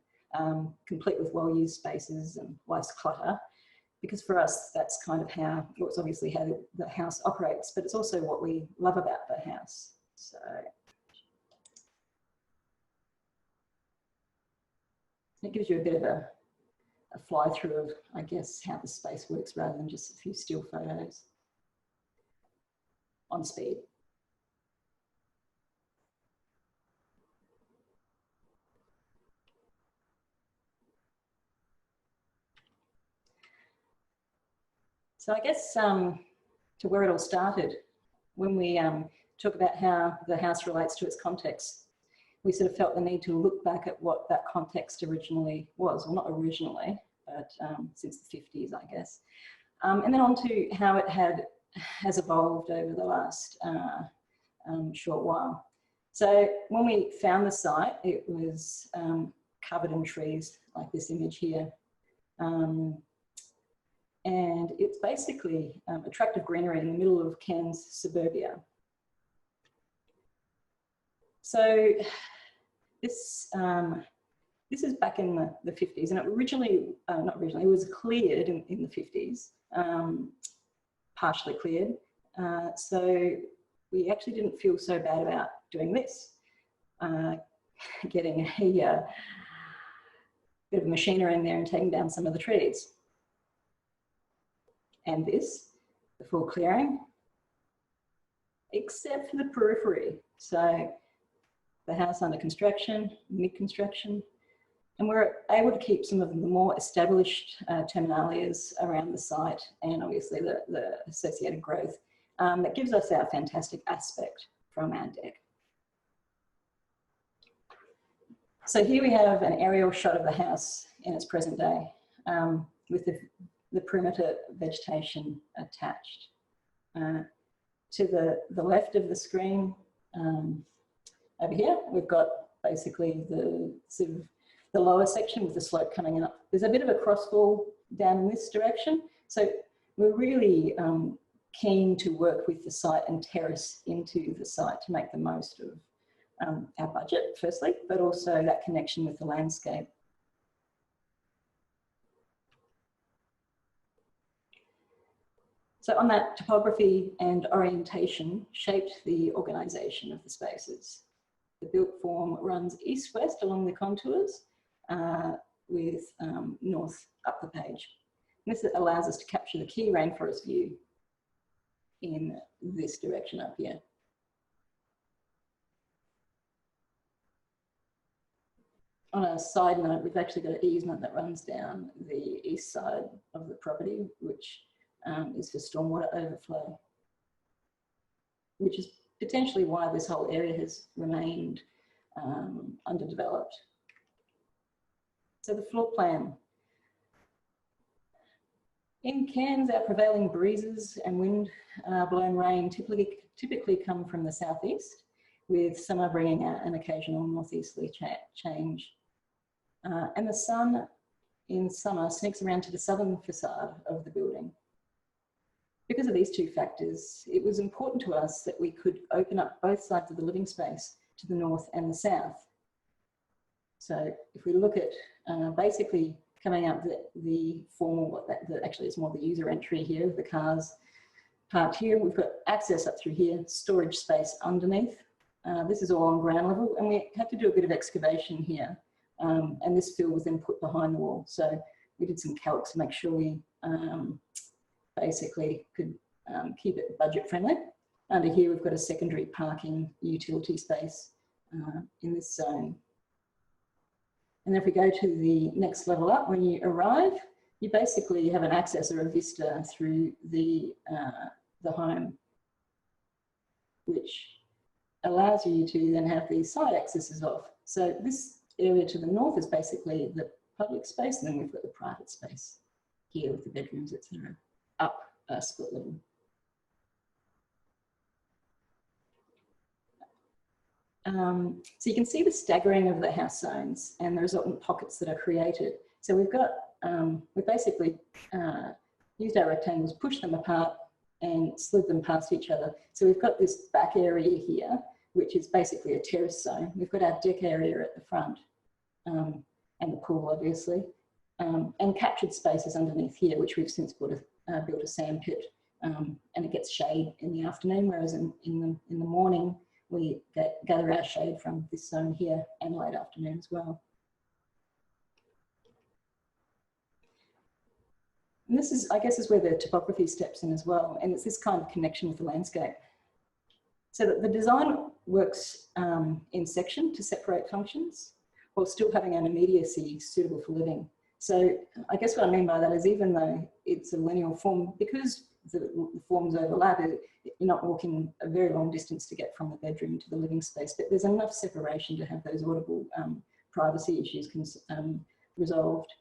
complete with well-used spaces and less clutter. Because for us, that's kind of how, well, it's obviously how the house operates, but it's also what we love about the house. So it gives you a bit of a fly through of, I guess, how the space works rather than just a few still photos on speed. So I guess to where it all started, when we talk about how the house relates to its context, we sort of felt the need to look back at what that context originally was. Well, not originally, but since the 50s, I guess. And then on to how it has evolved over the last short while. So when we found the site, it was covered in trees, like this image here. And it's basically attractive greenery in the middle of Cairns suburbia. So this is back in the 50s, and it originally, not originally, it was cleared in the 50s, partially cleared. So we actually didn't feel so bad about doing this, getting a bit of machinery in there and taking down some of the trees. And this, the full clearing, except for the periphery. So the house under construction, mid-construction, and we're able to keep some of the more established terminalias around the site, and obviously the associated growth that gives us our fantastic aspect from our deck. So here we have an aerial shot of the house in its present day with the perimeter vegetation attached. To the left of the screen, over here, we've got basically the sort of the lower section with the slope coming up. There's a bit of a crossfall down in this direction. So we're really keen to work with the site and terrace into the site to make the most of our budget, firstly, but also that connection with the landscape. So on that, topography and orientation shaped the organisation of the spaces. The built form runs east-west along the contours with north up the page. And this allows us to capture the key rainforest view in this direction up here. On a side note, we've actually got an easement that runs down the east side of the property, which is for stormwater overflow, which is potentially why this whole area has remained underdeveloped. So the floor plan. In Cairns, our prevailing breezes and wind blown rain typically come from the southeast, with summer bringing out an occasional northeasterly change. And the sun in summer sneaks around to the southern facade of the building. Because of these two factors, it was important to us that we could open up both sides of the living space to the north and the south. So if we look at basically coming out the formal, actually it's more the user entry here, the cars parked here, we've got access up through here, storage space underneath. This is all on ground level, and we had to do a bit of excavation here. And this fill was then put behind the wall. So we did some calcs to make sure we basically could keep it budget friendly. Under here, we've got a secondary parking utility space in this zone. And then if we go to the next level up, when you arrive, you basically have an access or a vista through the home, which allows you to then have these side accesses off. So this area to the north is basically the public space, and then we've got the private space here with the bedrooms, etc. up a split level. So you can see the staggering of the house zones and the resultant pockets that are created. So we've got, we basically used our rectangles, pushed them apart and slid them past each other. So we've got this back area here, which is basically a terrace zone. We've got our deck area at the front and the pool, obviously, and captured spaces underneath here, which we've since built a sand pit, and it gets shade in the afternoon, whereas in the morning, we gather our shade from this zone here and late afternoon as well. And this is, I guess, is where the topography steps in as well. And it's this kind of connection with the landscape. So that the design works in section to separate functions while still having an immediacy suitable for living. So I guess what I mean by that is, even though it's a lineal form, because the forms overlap, you're not walking a very long distance to get from the bedroom to the living space, but there's enough separation to have those audible privacy issues resolved.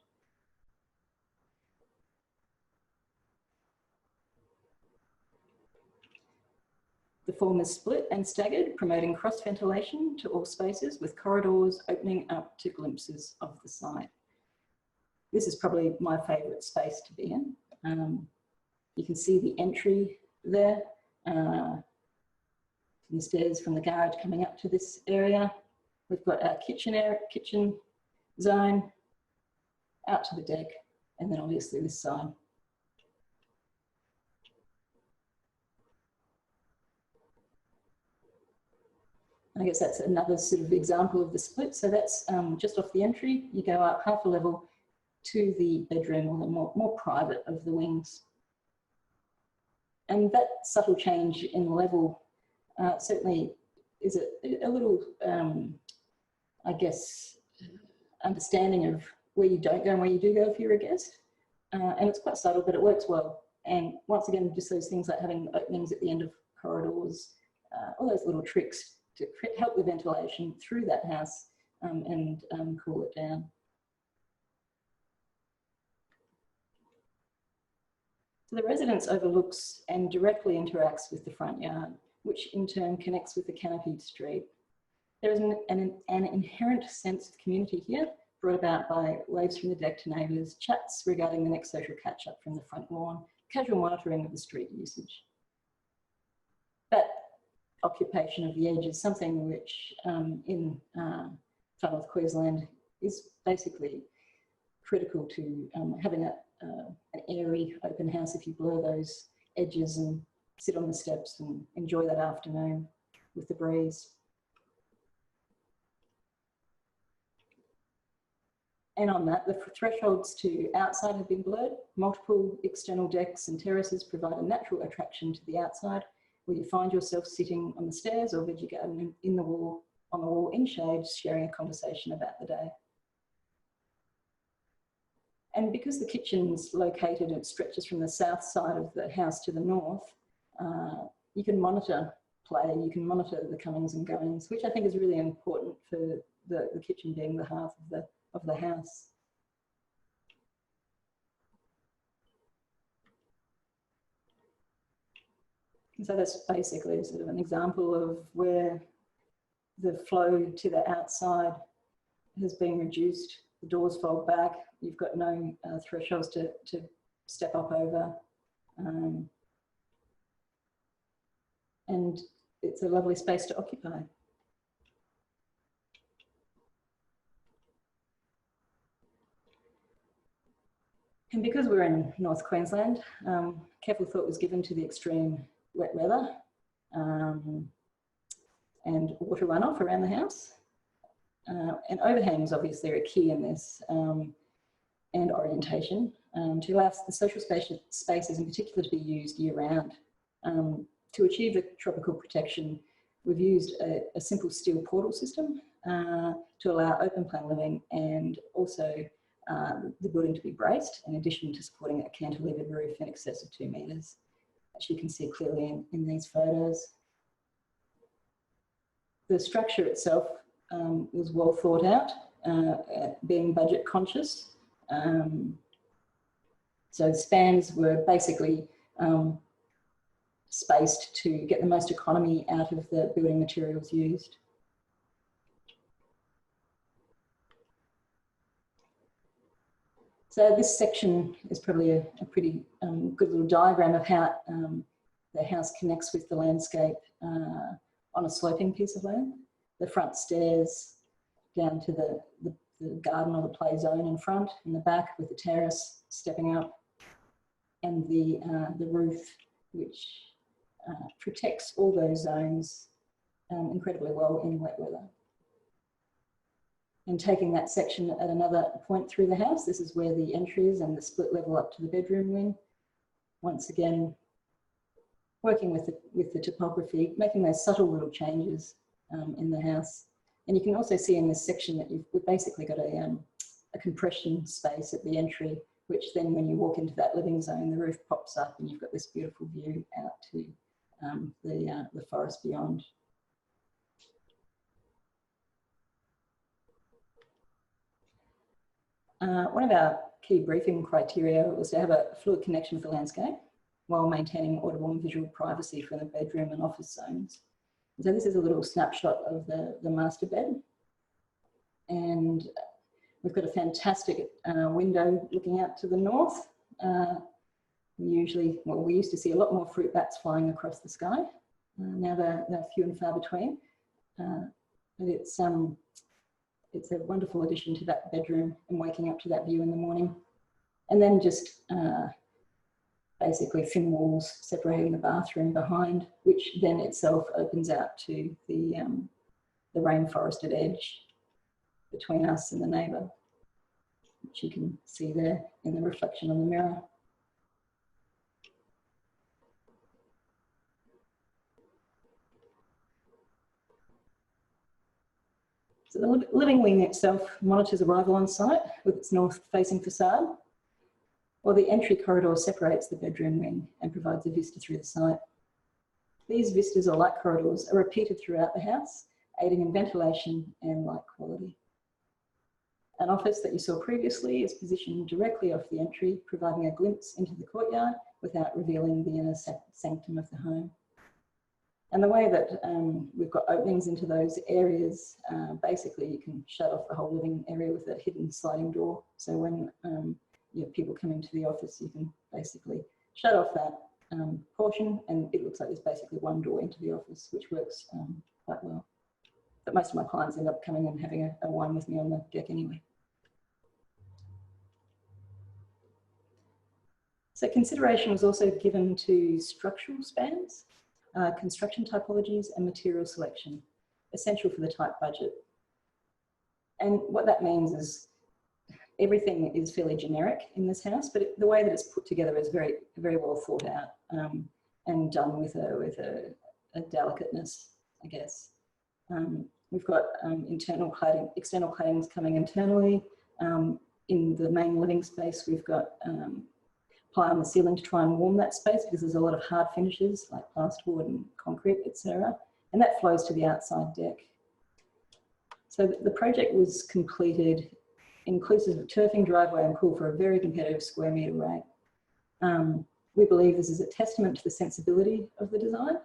The form is split and staggered, promoting cross ventilation to all spaces, with corridors opening up to glimpses of the site. This is probably my favourite space to be in. You can see the entry there, the stairs from the garage coming up to this area. We've got our kitchen zone out to the deck, and then obviously this side. I guess that's another sort of example of the split. So that's just off the entry. You go up half a level to the bedroom, or the more private of the wings. And that subtle change in level certainly is a little, I guess, understanding of where you don't go and where you do go if you're a guest. And it's quite subtle, but it works well. And once again, just those things like having openings at the end of corridors, all those little tricks to help the ventilation through that house and cool it down. So the residence overlooks and directly interacts with the front yard, which in turn connects with the canopied street. There is an inherent sense of community here, brought about by waves from the deck to neighbours, chats regarding the next social catch-up from the front lawn, casual monitoring of the street usage. That occupation of the edge is something which in far north Queensland is basically critical to having an airy open house. If you blur those edges and sit on the steps and enjoy that afternoon with the breeze. And on that, the thresholds to outside have been blurred. Multiple external decks and terraces provide a natural attraction to the outside, where you find yourself sitting on the stairs or veggie garden on the wall in shade, sharing a conversation about the day. And because the kitchen's located, it stretches from the south side of the house to the north, you can monitor play, you can monitor the comings and goings, which I think is really important for the kitchen being the hearth of the house. And so that's basically sort of an example of where the flow to the outside has been reduced. The doors fold back. You've got no thresholds to step up over. And it's a lovely space to occupy. And because we're in North Queensland, careful thought was given to the extreme wet weather and water runoff around the house. And overhangs obviously are key in this, and orientation, to allow the social spaces in particular to be used year round. To achieve the tropical protection, we've used a simple steel portal system to allow open plan living, and also the building to be braced, in addition to supporting a cantilevered roof in excess of 2 metres, as you can see clearly in these photos. The structure itself was well thought out, being budget conscious. So spans were basically spaced to get the most economy out of the building materials used. So this section is probably a pretty good little diagram of how the house connects with the landscape on a sloping piece of land. The front stairs down to the garden or the play zone in front, in the back with the terrace stepping up, and the roof, which protects all those zones incredibly well in wet weather. And taking that section at another point through the house, this is where the entry is and the split level up to the bedroom wing. Once again, working with the topography, making those subtle little changes in the house. And you can also see in this section that we've basically got a compression space at the entry, which then when you walk into that living zone, the roof pops up and you've got this beautiful view out to the forest beyond. One of our key briefing criteria was to have a fluid connection with the landscape while maintaining audible and visual privacy from the bedroom and office zones. So this is a little snapshot of the master bed. And we've got a fantastic window looking out to the north. We used to see a lot more fruit bats flying across the sky. Now they're few and far between. But it's a wonderful addition to that bedroom and waking up to that view in the morning. And then just basically thin walls separating the bathroom behind, which then itself opens out to the rainforested edge between us and the neighbour, which you can see there in the reflection on the mirror. So the living wing itself monitors arrival on site with its north-facing facade, while the entry corridor separates the bedroom wing and provides a vista through the site. These vistas or light corridors are repeated throughout the house, aiding in ventilation and light quality. An office that you saw previously is positioned directly off the entry, providing a glimpse into the courtyard without revealing the inner sanctum of the home. And the way that we've got openings into those areas, basically you can shut off the whole living area with a hidden sliding door. So when you have people come into the office, you can basically shut off that portion and it looks like there's basically one door into the office, which works quite well. But most of my clients end up coming and having a wine with me on the deck anyway. So consideration was also given to structural spans, construction typologies and material selection, essential for the tight budget. And what that means is everything is fairly generic in this house, but the way that it's put together is very, very well thought out and done with a delicateness, I guess. We've got internal cladding, external claddings coming internally. In the main living space, we've got ply on the ceiling to try and warm that space because there's a lot of hard finishes like plasterboard and concrete, etc. And that flows to the outside deck. So the project was completed inclusive of turfing, driveway and pool for a very competitive square metre rate. We believe this is a testament to the sensibility of the design,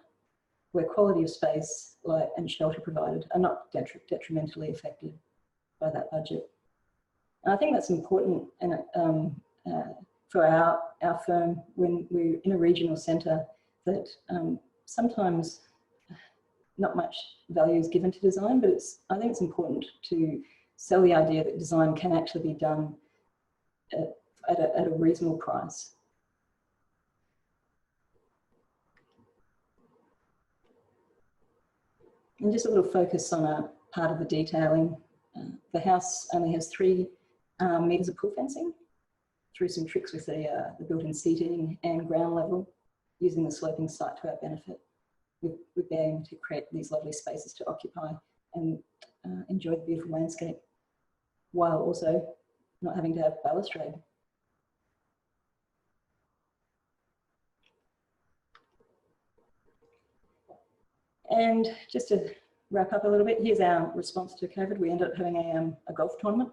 where quality of space, light and shelter provided are not detrimentally affected by that budget. And I think that's important and for our firm when we're in a regional centre, that sometimes not much value is given to design, but I think it's important to sell the idea that design can actually be done at a reasonable price. And just a little focus on a part of the detailing. The house only has 3 metres of pool fencing, through some tricks with the built-in seating and ground level, using the sloping site to our benefit. We've been able to create these lovely spaces to occupy and enjoy the beautiful landscape, while also not having to have balustrade. And just a wrap up a little bit. Here's our response to COVID. We ended up having a golf tournament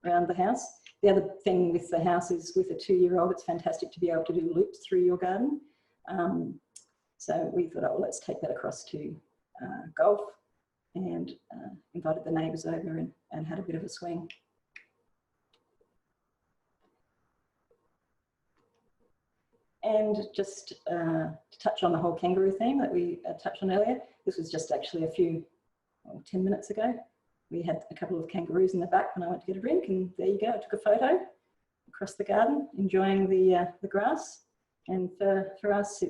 around the house. The other thing with the house is with a 2-year-old, it's fantastic to be able to do loops through your garden. So we thought, oh, let's take that across to golf, and invited the neighbours over and had a bit of a swing. And just to touch on the whole kangaroo theme that we touched on earlier, this was just actually a few, 10 minutes ago. We had a couple of kangaroos in the back when I went to get a drink, and there you go, I took a photo across the garden, enjoying the grass. And for us,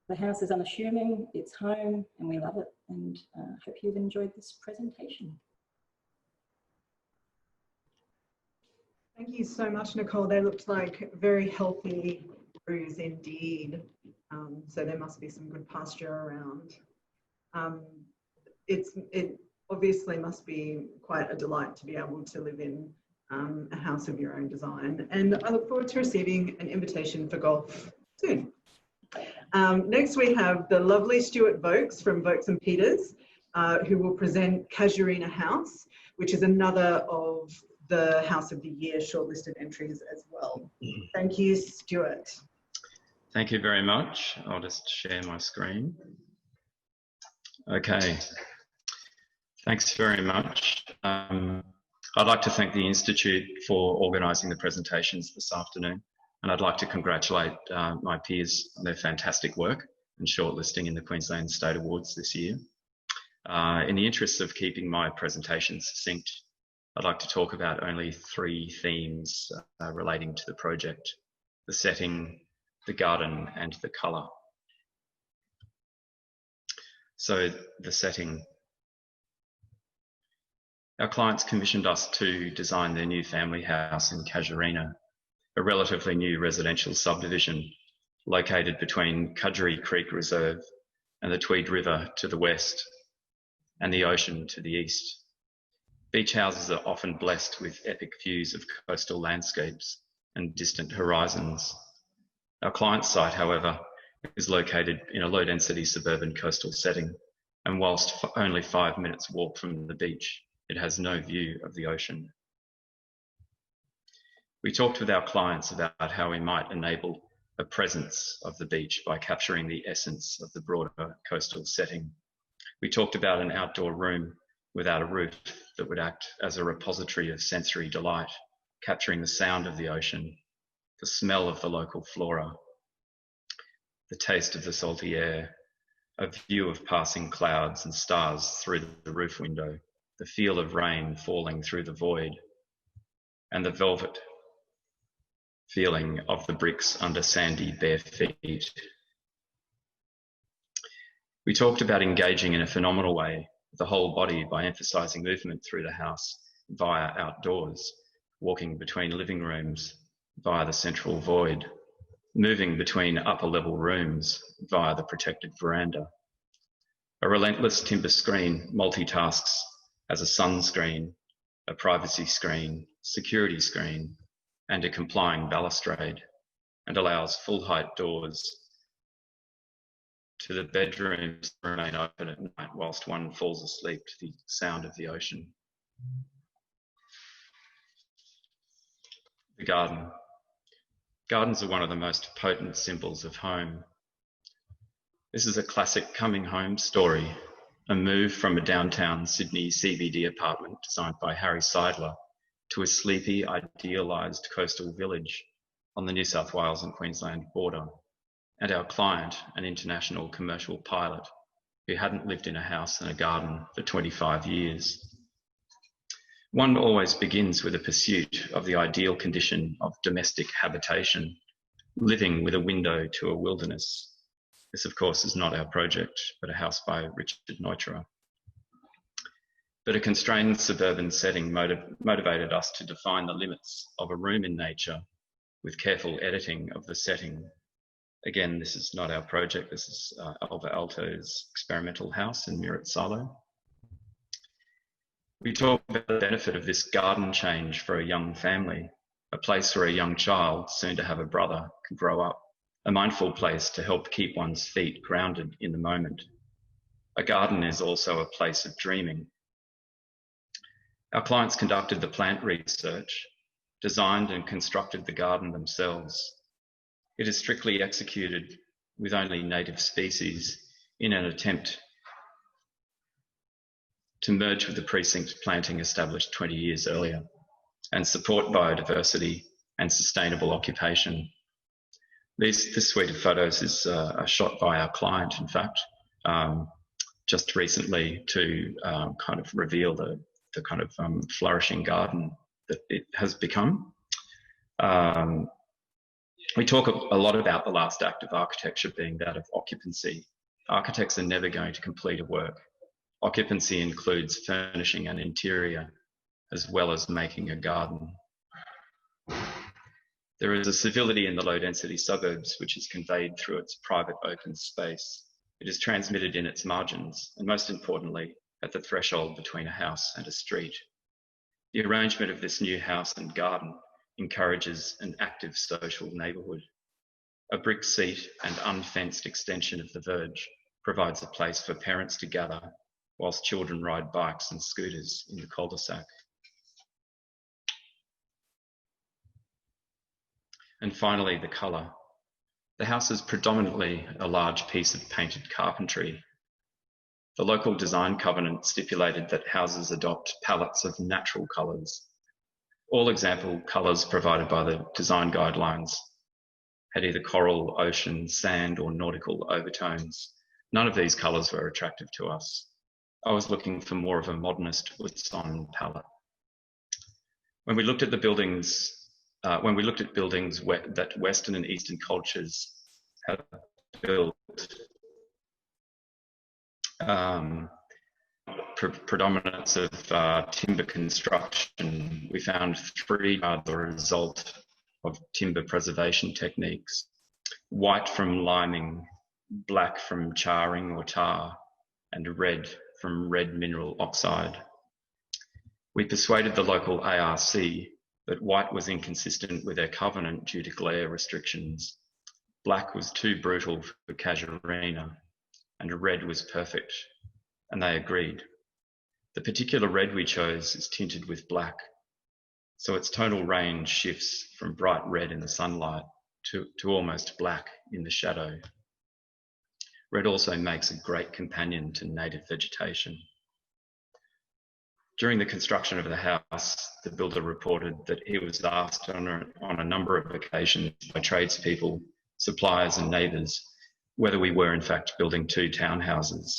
the house is unassuming, it's home, and we love it. And hope you've enjoyed this presentation. Thank you so much, Nicole. They looked like very healthy kangaroos indeed. So there must be some good pasture around. It obviously must be quite a delight to be able to live in a house of your own design. And I look forward to receiving an invitation for golf soon. Next we have the lovely Stuart Vokes from Vokes and Peters, who will present Casuarina House, which is another of the House of the Year shortlisted entries as well. Thank you, Stuart. Thank you very much. I'll just share my screen. Okay, thanks very much. I'd like to thank the Institute for organising the presentations this afternoon, and I'd like to congratulate my peers on their fantastic work and shortlisting in the Queensland State Awards this year. In the interests of keeping my presentation succinct, I'd like to talk about only 3 themes relating to the project: the setting, the garden, and the colour. So the setting. Our clients commissioned us to design their new family house in Casuarina, a relatively new residential subdivision located between Cudgerry Creek Reserve and the Tweed River to the west and the ocean to the east. Beach houses are often blessed with epic views of coastal landscapes and distant horizons. Our client site, however, is located in a low-density suburban coastal setting, and whilst only 5 minutes walk from the beach, it has no view of the ocean. We talked with our clients about how we might enable a presence of the beach by capturing the essence of the broader coastal setting. We talked about an outdoor room without a roof that would act as a repository of sensory delight, capturing the sound of the ocean, the smell of the local flora, the taste of the salty air, a view of passing clouds and stars through the roof window, the feel of rain falling through the void, and the velvet feeling of the bricks under sandy bare feet. We talked about engaging in a phenomenal way with the whole body by emphasising movement through the house via outdoors, walking between living rooms via the central void, moving between upper level rooms via the protected veranda. A relentless timber screen multitasks as a sunscreen, a privacy screen, security screen, and a complying balustrade, and allows full height doors to the bedrooms to remain open at night whilst one falls asleep to the sound of the ocean. The garden. Gardens are one of the most potent symbols of home. This is a classic coming home story, a move from a downtown Sydney CBD apartment designed by Harry Seidler to a sleepy, idealised coastal village on the New South Wales and Queensland border, and our client, an international commercial pilot who hadn't lived in a house and a garden for 25 years. One always begins with a pursuit of the ideal condition of domestic habitation, living with a window to a wilderness. This, of course, is not our project, but a house by Richard Neutra. But a constrained suburban setting motivated us to define the limits of a room in nature with careful editing of the setting. Again, this is not our project. This is Alva Alto's experimental house in Murat Salo. We talk about the benefit of this garden change for a young family, a place where a young child, soon to have a brother, can grow up, a mindful place to help keep one's feet grounded in the moment. A garden is also a place of dreaming. Our clients conducted the plant research, designed and constructed the garden themselves. It is strictly executed with only native species in an attempt to merge with the precinct planting established 20 years earlier and support biodiversity and sustainable occupation. This suite of photos is shot by our client, in fact, just recently to kind of reveal the kind of flourishing garden that it has become. We talk a lot about the last act of architecture being that of occupancy. Architects are never going to complete a work. Occupancy includes furnishing an interior as well as making a garden. There is a civility in the low density suburbs which is conveyed through its private open space. It is transmitted in its margins and, most importantly, at the threshold between a house and a street. The arrangement of this new house and garden encourages an active social neighbourhood. A brick seat and unfenced extension of the verge provides a place for parents to gather whilst children ride bikes and scooters in the cul-de-sac. And finally, the colour. The house is predominantly a large piece of painted carpentry. The local design covenant stipulated that houses adopt palettes of natural colours. All example colours provided by the design guidelines had either coral, ocean, sand, or nautical overtones. None of these colours were attractive to us. I was looking for more of a modernist Whitson palette. When we looked at the buildings, that Western and Eastern cultures have built, predominance of timber construction, we found three are the result of timber preservation techniques: white from liming, black from charring or tar, and red from red mineral oxide. We persuaded the local ARC that white was inconsistent with their covenant due to glare restrictions, black was too brutal for casuarina, and red was perfect, and they agreed. The particular red we chose is tinted with black, so its tonal range shifts from bright red in the sunlight to almost black in the shadow. Red also makes a great companion to native vegetation. During the construction of the house, the builder reported that he was asked on a number of occasions by tradespeople, suppliers and neighbours whether we were in fact building two townhouses.